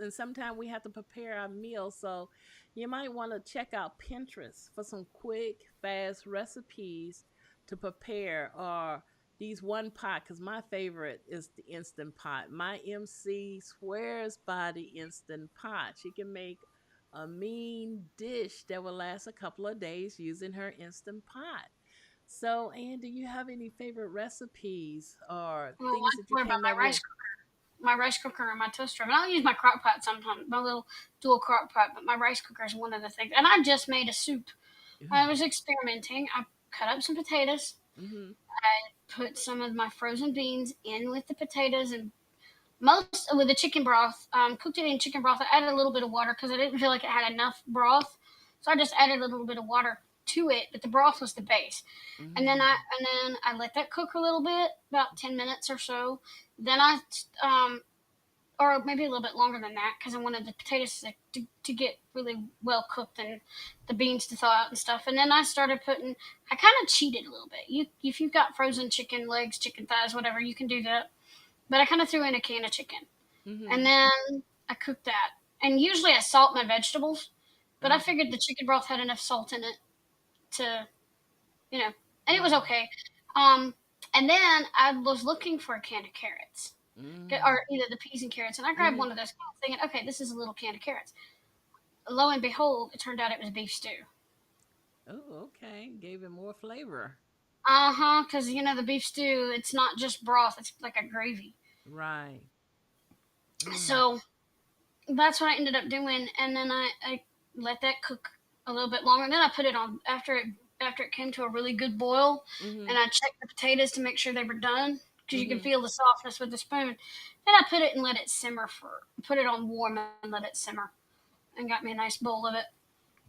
and sometimes we have to prepare our meals. So you might want to check out Pinterest for some quick fast recipes to prepare, or these one pot, because my favorite is the instant pot. My MC swears by the instant pot. She can make a mean dish that will last a couple of days using her instant pot. So, Ann, do you have any favorite recipes or Well, things I that you swear by came up with? my rice cooker and my toaster. And I'll use my crock pot sometimes, my little dual crock pot. But my rice cooker is one of the things. And I just made a soup. I Ooh. was experimenting. I cut up some potatoes. Mm-hmm. I put some of my frozen beans in with the potatoes and most with the chicken broth. Cooked it in chicken broth. I added a little bit of water because I didn't feel like it had enough broth, so I just added a little bit of water to it. But the broth was the base, Mm-hmm. and then I let that cook a little bit, about 10 minutes or so. Then I or maybe a little bit longer than that because I wanted the potatoes to get really well cooked and the beans to thaw out and stuff. And then I started putting. I kind of cheated a little bit. You if you've got frozen chicken legs, chicken thighs, whatever, you can do that. But I kind of threw in a can of chicken, and Mm-hmm. then I cooked that. And usually I salt my vegetables, but I Uh-huh. figured the chicken broth had enough salt in it to, you know, and it was Right. okay. Um, and then I was looking for a can of carrots, Mm-hmm. or either the peas and carrots, and I grabbed Mm-hmm. one of those cans, thinking, okay, this is a little can of carrots. Lo and behold, it turned out it was beef stew. Oh, okay. Gave it more flavor. Uh huh, because the beef stew, it's not just broth; it's like a gravy. Right. Mm. So that's what I ended up doing, and then I let that cook a little bit longer. And then I put it on after it came to a really good boil, Mm-hmm. and I checked the potatoes to make sure they were done because you can Mm-hmm. feel the softness with the spoon. Then I put it and let it simmer put it on warm and let it simmer, and got me a nice bowl of it.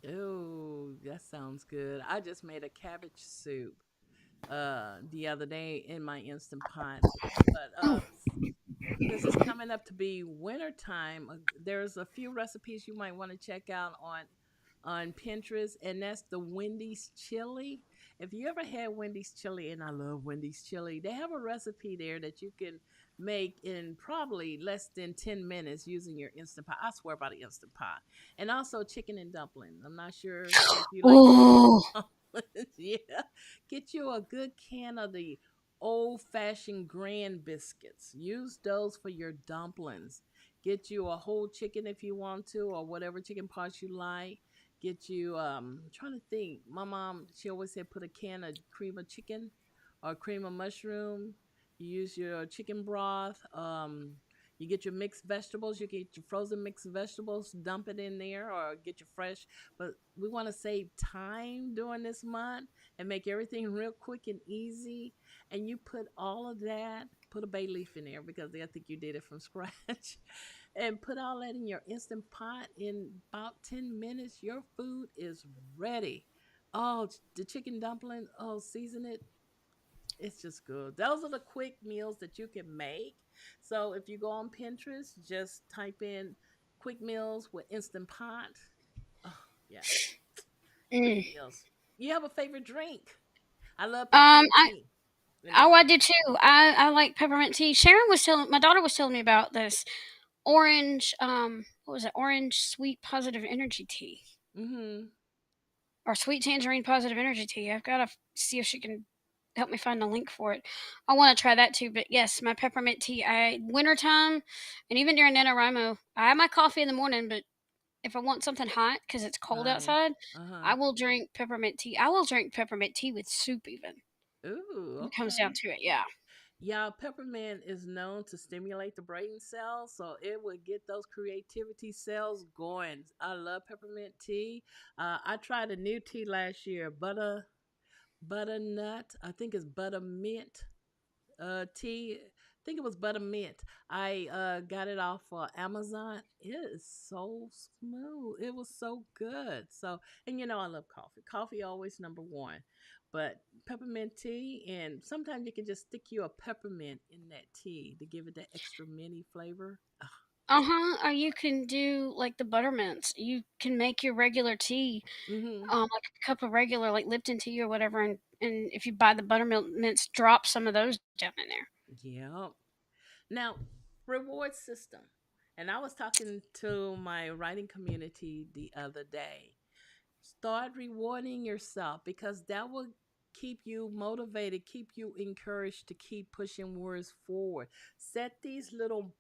Ooh, that sounds good. I just made a cabbage soup the other day in my instant pot. But Oh, since it's coming up to be winter time, there's a few recipes you might want to check out on Pinterest, and that's the Wendy's chili. If you ever had Wendy's chili, and I love Wendy's chili, they have a recipe there that you can make in probably less than 10 minutes using your instant pot. I swear by the instant pot. And also chicken and dumplings. I'm not sure if you like chicken and oh, dumplings. Yeah. Get you a good can of the old fashioned grand biscuits. Use those for your dumplings. Get you a whole chicken if you want to, or whatever chicken parts you like. Get you I'm trying to think. My mom, she always said put a can of cream of chicken or cream of mushroom. You use your chicken broth. You get your mixed vegetables. You get your frozen mixed vegetables, dump it in there, or get your fresh. But we want to save time during this month and make everything real quick and easy. And you put all of that, put a bay leaf in there because I think you did it from scratch, and put all that in your instant pot. In about 10 minutes, your food is ready. Oh, the chicken dumpling, oh, season it. It's just good. Those are the quick meals that you can make. So if you go on Pinterest, just type in quick meals with instant pot. Oh, yeah, quick mm. meals. You have a favorite drink? I love Um, peppermint I tea. Let me oh, I see. do too. I like peppermint tea. Sharon was telling my daughter was telling me about this orange. What was it? Orange sweet positive energy tea Mm-hmm. or sweet tangerine positive energy tea. I've got to see if she can help me find the link for it. I want to try that too. But yes, my peppermint tea. I wintertime and even during NaNoWriMo, I have my coffee in the morning, but if I want something hot because it's cold Right. outside, Uh-huh. I will drink peppermint tea. I will drink peppermint tea with soup even. Ooh, When it comes down okay. to it, yeah. Yeah, peppermint is known to stimulate the brain cells, so it would get those creativity cells going. I love peppermint tea. I tried a new tea last year, butternut. I think it's buttermint tea. I think it was buttermint. I got it off Amazon. It is so smooth. It was so good. So, and you know I love coffee. Coffee always number one. But peppermint tea, and sometimes you can just stick you a peppermint in that tea to give it that extra minty flavor. Ah, Uh-huh, or you can do, like, the buttermints. You can make your regular tea, mm-hmm. like a cup of regular, like, Lipton tea or whatever, and if you buy the buttermilk mints, drop some of those down in there. Yeah. Now, reward system. And I was talking to my writing community the other day. Start rewarding yourself because that will keep you motivated, keep you encouraged to keep pushing words forward. Set these little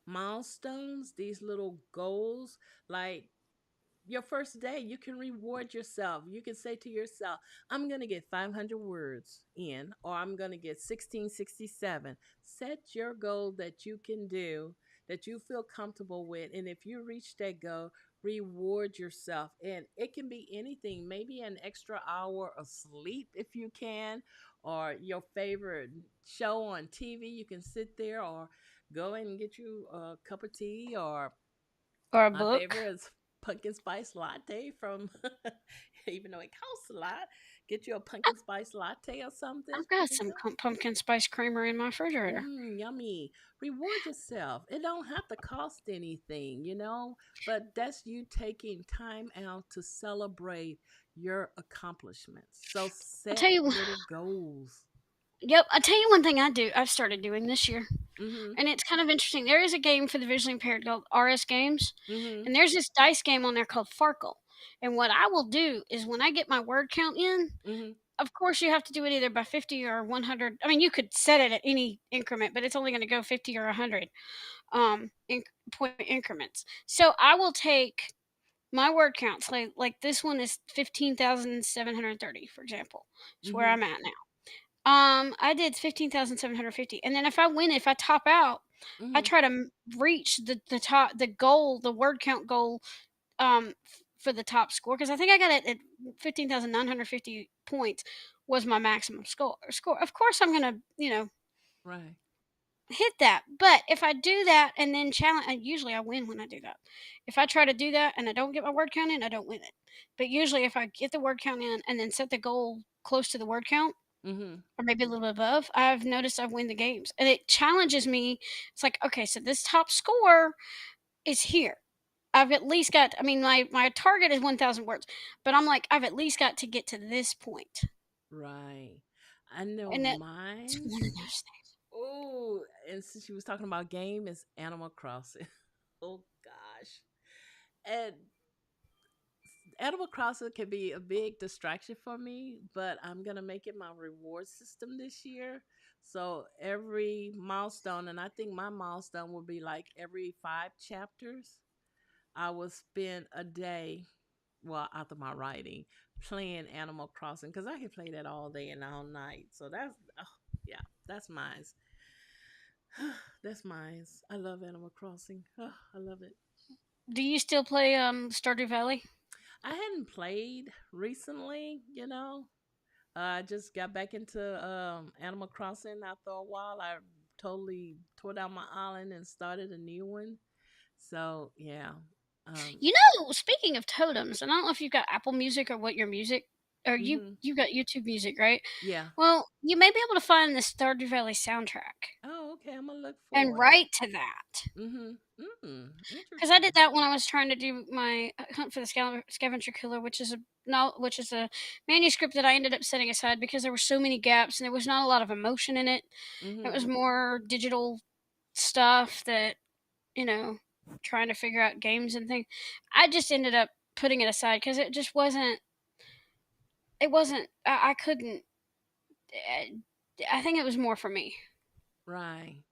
milestones, these little goals, like your first day, you can reward yourself. You can say to yourself, I'm going to get 500 words in, or I'm going to get 1667. Set your goal that you can do, that you feel comfortable with. And if you reach that goal, reward yourself. And it can be anything, maybe an extra hour of sleep if you can, or your favorite show on TV. You can sit there or go and get you a cup of tea, or Or a my book. favorite is pumpkin spice latte from, even though it costs a lot, get you a pumpkin spice latte or something, I've got you some know? pumpkin spice creamer in my refrigerator. Yummy. Reward yourself. It don't have to cost anything, but that's you taking time out to celebrate your accomplishments. So I'll tell set you little goals. Yep, I'll tell you one thing I've started doing this year, Mm-hmm. and it's kind of interesting. There is a game for the visually impaired called RS Games, Mm-hmm. and there's this dice game on there called Farkle. And what I will do is when I get my word count in, Mm-hmm. of course you have to do it either by 50 or 100. I mean, you could set it at any increment, but it's only going to go 50 or 100 point increments. So I will take my word counts like this one is 15,730, for example. It's where Mm-hmm. I'm at now. I did 15,750, and then if I top out, I Mm-hmm. try to reach the goal, the word count goal, for the top score because I think I got it at 15,950 points was my maximum score. Of course, I'm gonna Right. hit that. But if I do that and then challenge, and usually I win when I do that. If I try to do that and I don't get my word count in, I don't win it. But usually, if I get the word count in and then set the goal close to the word count, Mhm. or maybe a little bit above, I've noticed I win the games, and it challenges me. It's like, okay, so this top score is here. I've at least got. I mean, my target is 1,000 words, but I'm like, I've at least got to get to this point, Right. I know and it's one of mine's. those things. Oh, and since you was talking about game, is Animal Crossing. Oh gosh. And Animal Crossing can be a big distraction for me, but I'm gonna make it my reward system this year. So every milestone, and I think my milestone will be like every 5 chapters, I will spend a day, well, after my writing, playing Animal Crossing because I can play that all day and all night. So that's, oh, yeah, that's mine. That's mine. I love Animal Crossing. Oh, I love it. Do you still play Stardew Valley? I hadn't played recently, you know. I just got back into Animal Crossing after a while. I totally tore down my island and started a new one. So yeah. Um, You know, speaking of totems, and I don't know if you've got Apple Music or what your music, or hmm. you got YouTube Music, right? Yeah. Well, you may be able to find the Stardew Valley soundtrack Oh, okay. I'm gonna look and for it. write to that. Mm-hmm. Because I Interesting. did that when I was trying to do my Hunt for the Scavenger Killer, which is a no, which is a manuscript that I ended up setting aside because there were so many gaps and there was not a lot of emotion in it. It Mm-hmm. was more digital stuff that, you know, trying to figure out games and things. I just ended up putting it aside because it just wasn't. It wasn't. I couldn't. eh, I think it was more for me. Right.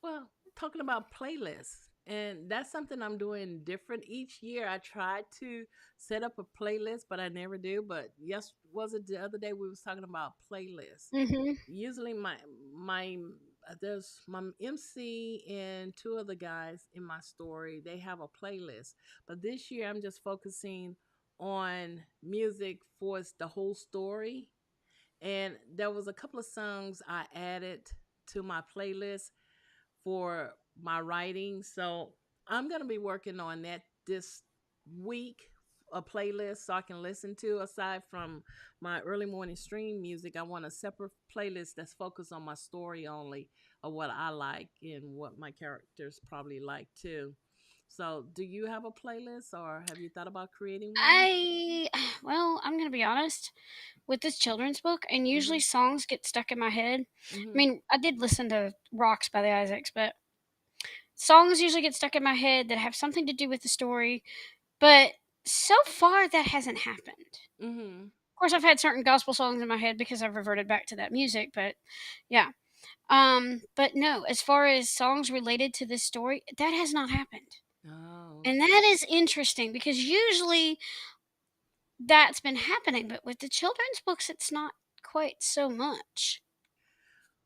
Well, talking about playlists, and that's something I'm doing different each year. I try to set up a playlist, but I never do. But yes, was it the other day we was talking about playlists? Hmm. Usually, my there's my MC and two other guys in my story. They have a playlist, but this year I'm just focusing on music for the whole story. And there was a couple of songs I added to my playlist for my writing. So I'm going to be working on that this week, a playlist so I can listen to. Aside from my early morning stream music, I want a separate playlist that's focused on my story only, of what I like and what my characters probably like too. So, do you have a playlist or have you thought about creating one? I well, I'm gonna be honest with this children's book, and usually Mhm. songs get stuck in my head. I Mhm. mean, I did listen to Rocks by the Isaacs, but songs usually get stuck in my head that have something to do with the story. But so far, that hasn't happened. Mhm. Of course, I've had certain gospel songs in my head because I've reverted back to that music. But yeah, but no, as far as songs related to this story, that has not happened. Oh, And okay. that is interesting because usually that's been happening, but with the children's books, it's not quite so much.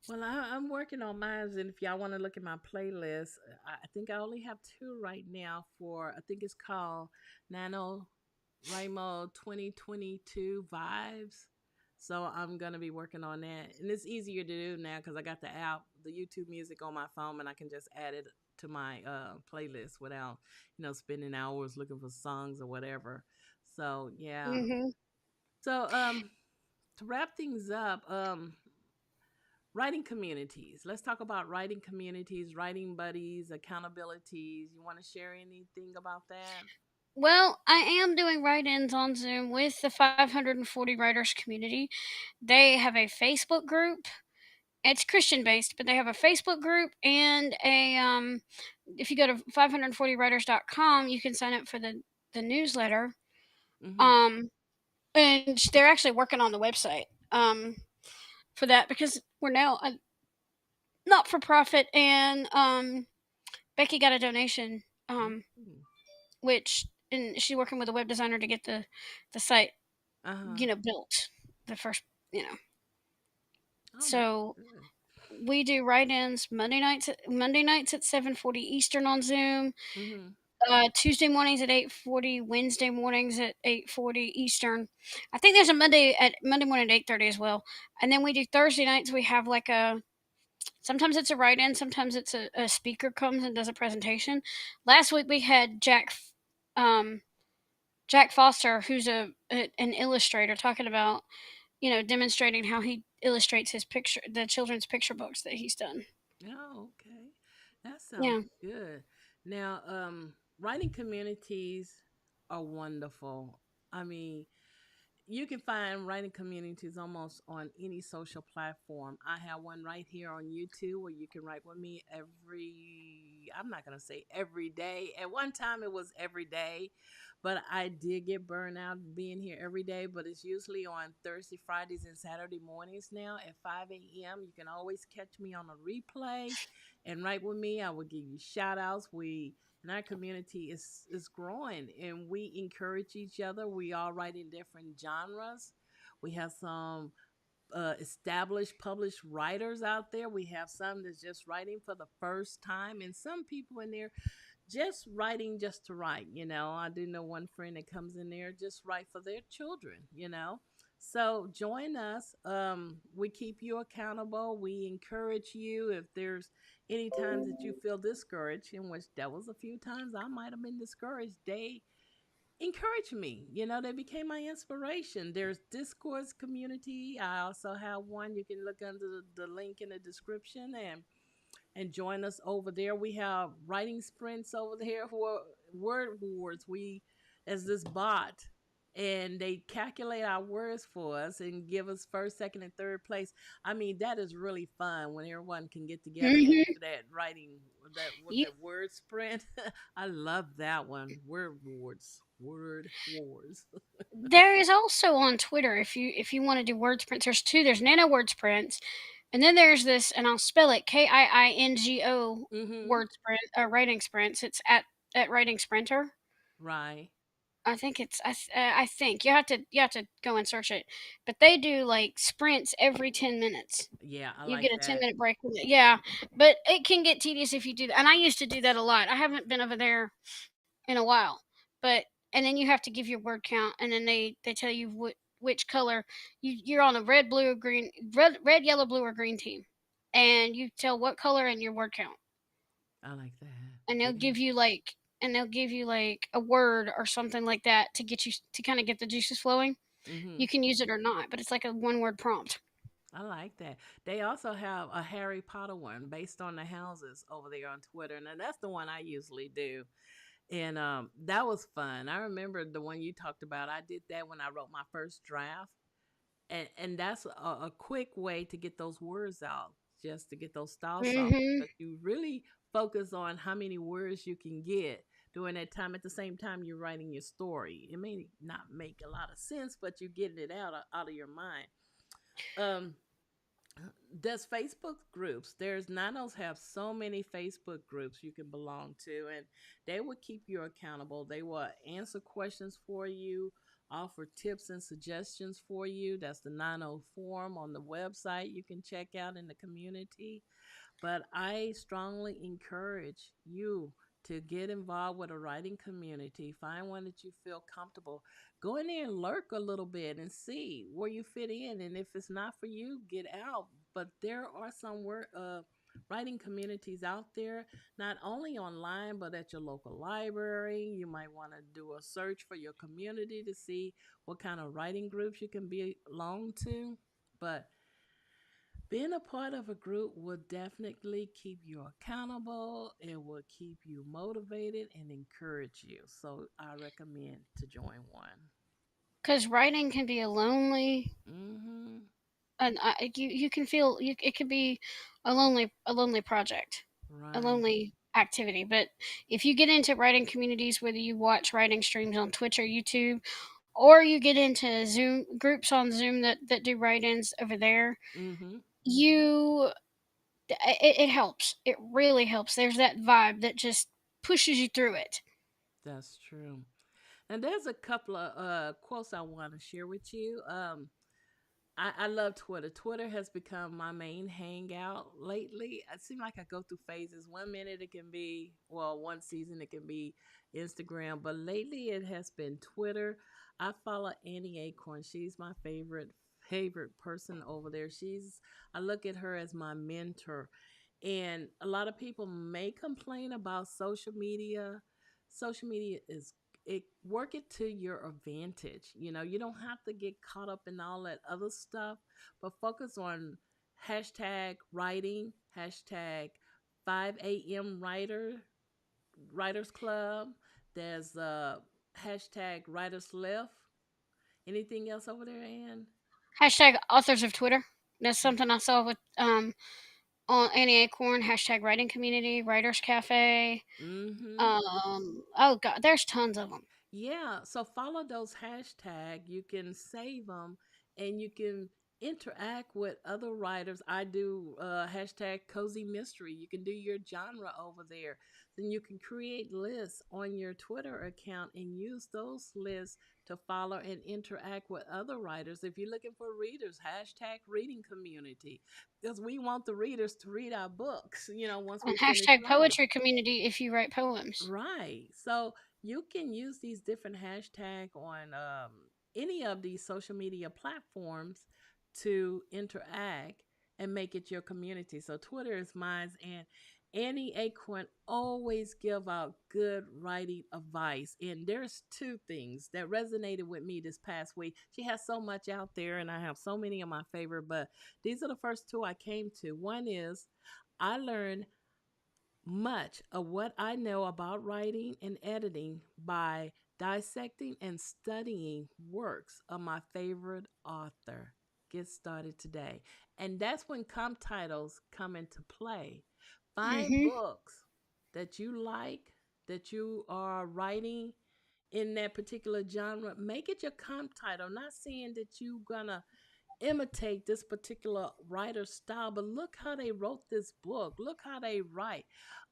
Well, I'm working on mine, and if y'all want to look at my playlist, I think I only have two right now. For I think it's called NaNoWriMo 2022 Vibes. So I'm gonna be working on that, and it's easier to do now because I got the app, the YouTube Music on my phone, and I can just add it to my playlist without spending hours looking for songs or whatever. So yeah. Mhm. So to wrap things up, writing communities. Let's talk about writing communities, writing buddies, accountabilities. You want to share anything about that? Well, I am doing write-ins on Zoom with the 540 writers community. They have a Facebook group. It's Christian based, but they have a Facebook group and a if you go to 540writers.com, you can sign up for the newsletter. Mm-hmm. Um and they're actually working on the website for that because we're now a not for profit, and Becky got a donation, Mm-hmm. which and she's working with a web designer to get the site, Uh-huh. built. The first, you know. Oh, that's So good. we do write-ins Monday nights at 7:40 Eastern on Zoom. Mm-hmm. Tuesday mornings at 8:40. Wednesday mornings at 8:40 Eastern. I think there's a Monday morning at 8:30 as well. And then we do Thursday nights. We have like a Sometimes it's a write-in, sometimes it's a speaker comes and does a presentation. Last week we had um, Jack Foster, who's an illustrator, talking about demonstrating how he illustrates the children's picture books that he's done. Oh, okay. That sounds Yeah. good. Now, writing communities are wonderful. I mean, you can find writing communities almost on any social platform. I have one right here on YouTube where you can write with me I'm not going to say every day. At one time it was every day, but I did get burned out being here every day. But it's usually on Thursday, Fridays, and Saturday mornings now at 5 a.m. You can always catch me on a replay and write with me. I will give you shout outs. And our community is growing and we encourage each other. We all write in different genres. We have some established published writers out there. We have some that's just writing for the first time, and some people in there just writing just to write. I do know one friend that comes in there just write for their children. So join us. We keep you accountable. We encourage you if there's any times that you feel discouraged, in which that was a few times I might have been discouraged. They encourage me. They became my inspiration. There's Discourse community. I also have one. You can look under the link in the description and join us over there. We have writing sprints over there for word wars. We as this bot and they calculate our words for us and give us first, second, and third place. I mean, that is really fun when everyone can get together and Hmm. do that writing that with You, that word sprint. I love that one. Word wars. Word wars. there is also on Twitter, if you want to do word sprints. There's two. There's Nano Word Sprints, and then there's this, and I'll spell it KIINGO Mm-hmm. word sprint, writing sprints. It's at Writing Sprinter. Right. I think I think you have to go and search it, but they do like sprints every 10 minutes. Yeah, I You like get a ten that. minute break. Yeah, but it can get tedious if you do that. And I used to do that a lot. I haven't been over there in a while, but and then you have to give your word count, and then they tell you which color you're on a red, blue, or green, red, yellow, blue, or green team, and you tell what color and your word count, I like that. and they'll Yeah. give you like a word or something like that to get you to kind of get the juices flowing. Mm-hmm. You can use it or not, but it's like a one word prompt. I like that. They also have a Harry Potter one based on the houses over there on Twitter, and that's the one I usually do. And that was fun. I remember the one you talked about. I did that when I wrote my first draft, and that's a quick way to get those words out, just to get those thoughts off. Hmm. But you really focus on how many words you can get during that time. At the same time, you're writing your story. It may not make a lot of sense, but you're getting it out of your mind. Um, there's Facebook groups. There's Nanos have so many Facebook groups you can belong to, and they will keep you accountable. They will answer questions for you, offer tips and suggestions for you. That's the Nano forum on the website you can check out in the community. But I strongly encourage you to get involved with a writing community. Find one that you feel comfortable. Go in there and lurk a little bit and see where you fit in. And if it's not for you, get out. But there are some writing communities out there, not only online, but at your local library. You might want to do a search for your community to see what kind of writing groups you can belong to. But being a part of a group will definitely keep you accountable. It will keep you motivated and encourage you. So I recommend to join one. Because writing can be a lonely, Mm-hmm. and you can feel it could be a lonely project, a Right. lonely activity. But if you get into writing communities, whether you watch writing streams on Twitch or YouTube, or you get into Zoom groups on Zoom that do write-ins over there, Mm-hmm. you it helps. It really helps. There's that vibe that just pushes you through it. That's true. And there's a couple of quotes I want to share with you. I love Twitter. Twitter has become my main hangout lately. It seems like I go through phases. One minute it can be, well, one season it can be Instagram, but lately it has been Twitter. I follow Annie Acorn. She's my favorite. favorite person over there. I look at her as my mentor. And a lot of people may complain about social media. Social media is work it to your advantage. You don't have to get caught up in all that other stuff, but focus on hashtag writing, hashtag 5 a.m. writers club. There's hashtag writers left. Anything else over there, Ann? Hashtag authors of Twitter. That's something I saw with on Annie Acorn. Hashtag writing community, writers cafe. Mm-hmm. Oh god, there's tons of them. Yeah, so follow those hashtag. You can save them and you can interact with other writers. I do hashtag cozy mystery. You can do your genre over there. Then you can create lists on your Twitter account and use those lists to follow and interact with other writers. If you're looking for readers, hashtag reading community because we want the readers to read our books, once we And finish hashtag writing. poetry community if you write poems. Right. So you can use these different hashtag on any of these social media platforms to interact and make it your community. So Twitter is mine, and Annie Acorn always give out good writing advice. And there's two things that resonated with me this past week. She has so much out there, and I have so many of my favorite, but these are the first two I came to. One is I learned much of what I know about writing and editing by dissecting and studying works of my favorite author. Get started today. And that's when comp titles come into play. Find Mm-hmm. books that you like, that you are writing in that particular genre. Make it your comp title. Not saying that you're gonna imitate this particular writer's style, but look how they wrote this book. Look how they write.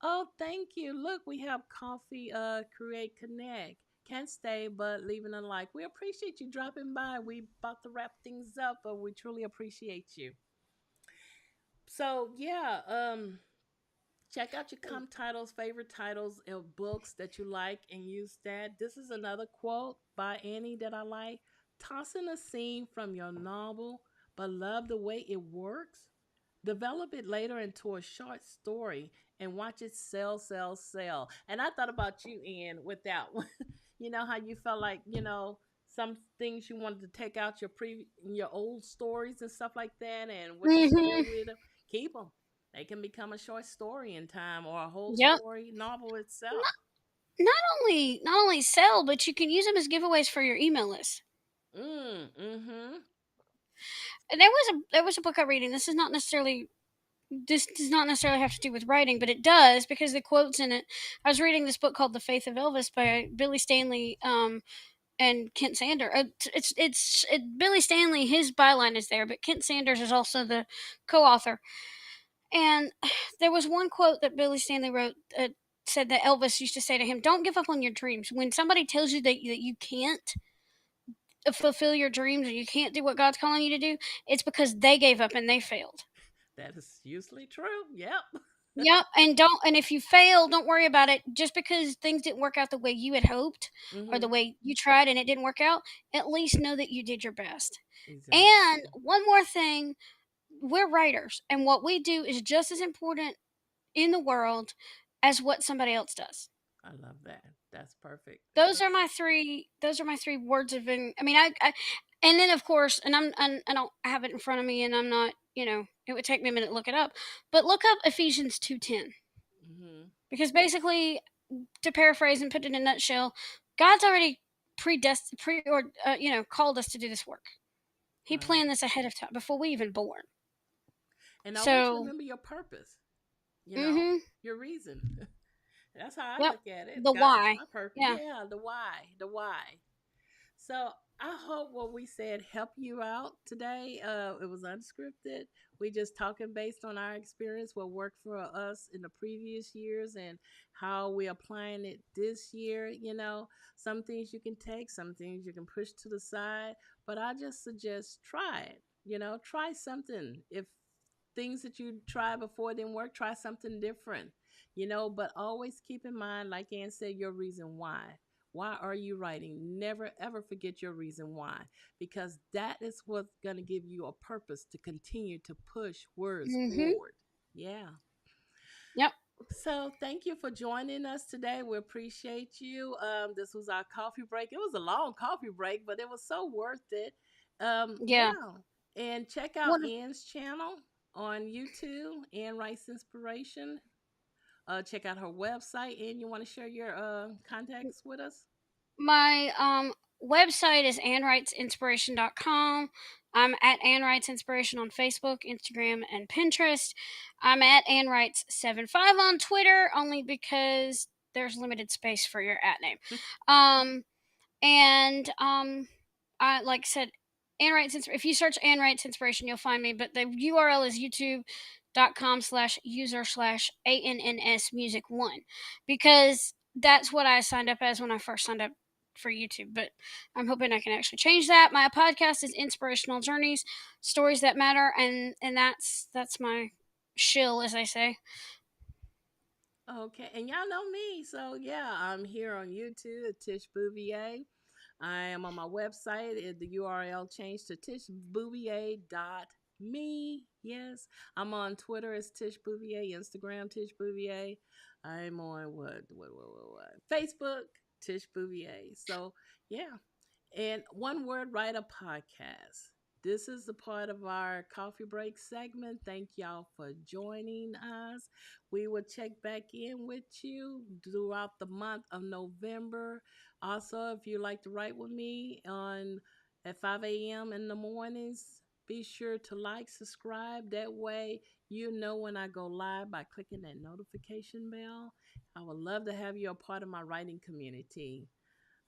Oh, thank you. Look, we have coffee, create, connect. Can't stay, but leaving a like. We appreciate you dropping by. We about to wrap things up, but we truly appreciate you. So yeah, check out your titles, favorite titles of books that you like, and use that. This is another quote by Annie that I like. Tossing a scene from your novel, but love the way it works. Develop it later into a short story and watch it sell, sell, sell. And I thought about you, Ann, with that one. You know how you felt like, some things you wanted to take out your old stories and stuff like that, and what you should do Mm-hmm. with them. Keep them. They can become a short story in time or a whole Yep. story novel itself. Not, not only sell, but you can use them as giveaways for your email list. Mm-hmm. And there was a book I'm reading. This does not necessarily have to do with writing, but it does because the quotes in it. I was reading this book called The Faith of Elvis by Billy Stanley and Kent Sanders. Billy Stanley. His byline is there, but Kent Sanders is also the co-author. And there was one quote that Billy Stanley wrote. Said that Elvis used to say to him, "Don't give up on your dreams. When somebody tells you that you can't fulfill your dreams or you can't do what God's calling you to do, it's because they gave up and they failed." That is usually true. Yep. Yep, and if you fail, don't worry about it. Just because things didn't work out the way you had hoped or the Mm-hmm. way you tried and it didn't work out, at least know that you did your best. And Exactly. one more thing, we're writers, and what we do is just as important in the world as what somebody else does. I love that. That's perfect. Those are my three words of I mean, and then of course, and I don't have it in front of me, and I'm not, it would take me a minute to look it up, but look up Ephesians 2:10 Mm-hmm. because basically, to paraphrase and put it in a nutshell, God's already predestined, or called us to do this work. He I love planned this ahead of time before we even born. And always So, remember your purpose, mm-hmm, your reason. That's how I yep, look at it. the God is why, my purpose. yeah. Yeah, the why. The why. So I hope what we said helped you out today. It was unscripted. We just talking based on our experience, what worked for us in the previous years, and how we applying it this year. Some things you can take, some things you can push to the side. But I just suggest try it. Try something. If things that you tried before didn't work, try something different. But always keep in mind, like Ann said, your reason why. Why are you writing? Never ever forget your reason why, because that is what's going to give you a purpose to continue to push words Mhm. forward. Yeah. Yep. So thank you for joining us today. We appreciate you. This was our coffee break. It was a long coffee break, but it was so worth it. Yeah. Yeah. And check out What Ann's channel on YouTube, Ann Writes Inspiration. Check out her website. And you want to share your contacts with us? my website is annwritesinspiration.com. I'm at Ann Writes Inspiration on Facebook, Instagram, and Pinterest. I'm at AnnWrites75 on Twitter, only because there's limited space for your at name. Um, and I like I said, if you search Ann Writes Inspiration, you'll find me. But the URL is youtube.com/user/ANNS Music One, because that's what I signed up as when I first signed up for YouTube. But I'm hoping I can actually change that. My podcast is Inspirational Journeys, Stories That Matter, and that's my shill, as I say. Okay, and y'all know me, so yeah, I'm here on YouTube at Tish Bouvier. I am on my website. The URL changed to tishbouvier.me. Yes, I'm on Twitter as Tish Bouvier, Instagram Tish Bouvier. I'm on what? Facebook Tish Bouvier. So yeah, and One Word Writer podcast. This is the part of our coffee break segment. Thank y'all for joining us. We will check back in with you throughout the month of November. Also, if you like to write with me on at 5 a.m. in the mornings, be sure to like, subscribe. That way you know when I go live by clicking that notification bell. I would love to have you a part of my writing community.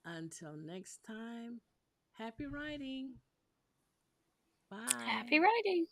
Until next time, happy writing. Happy Bye. writing.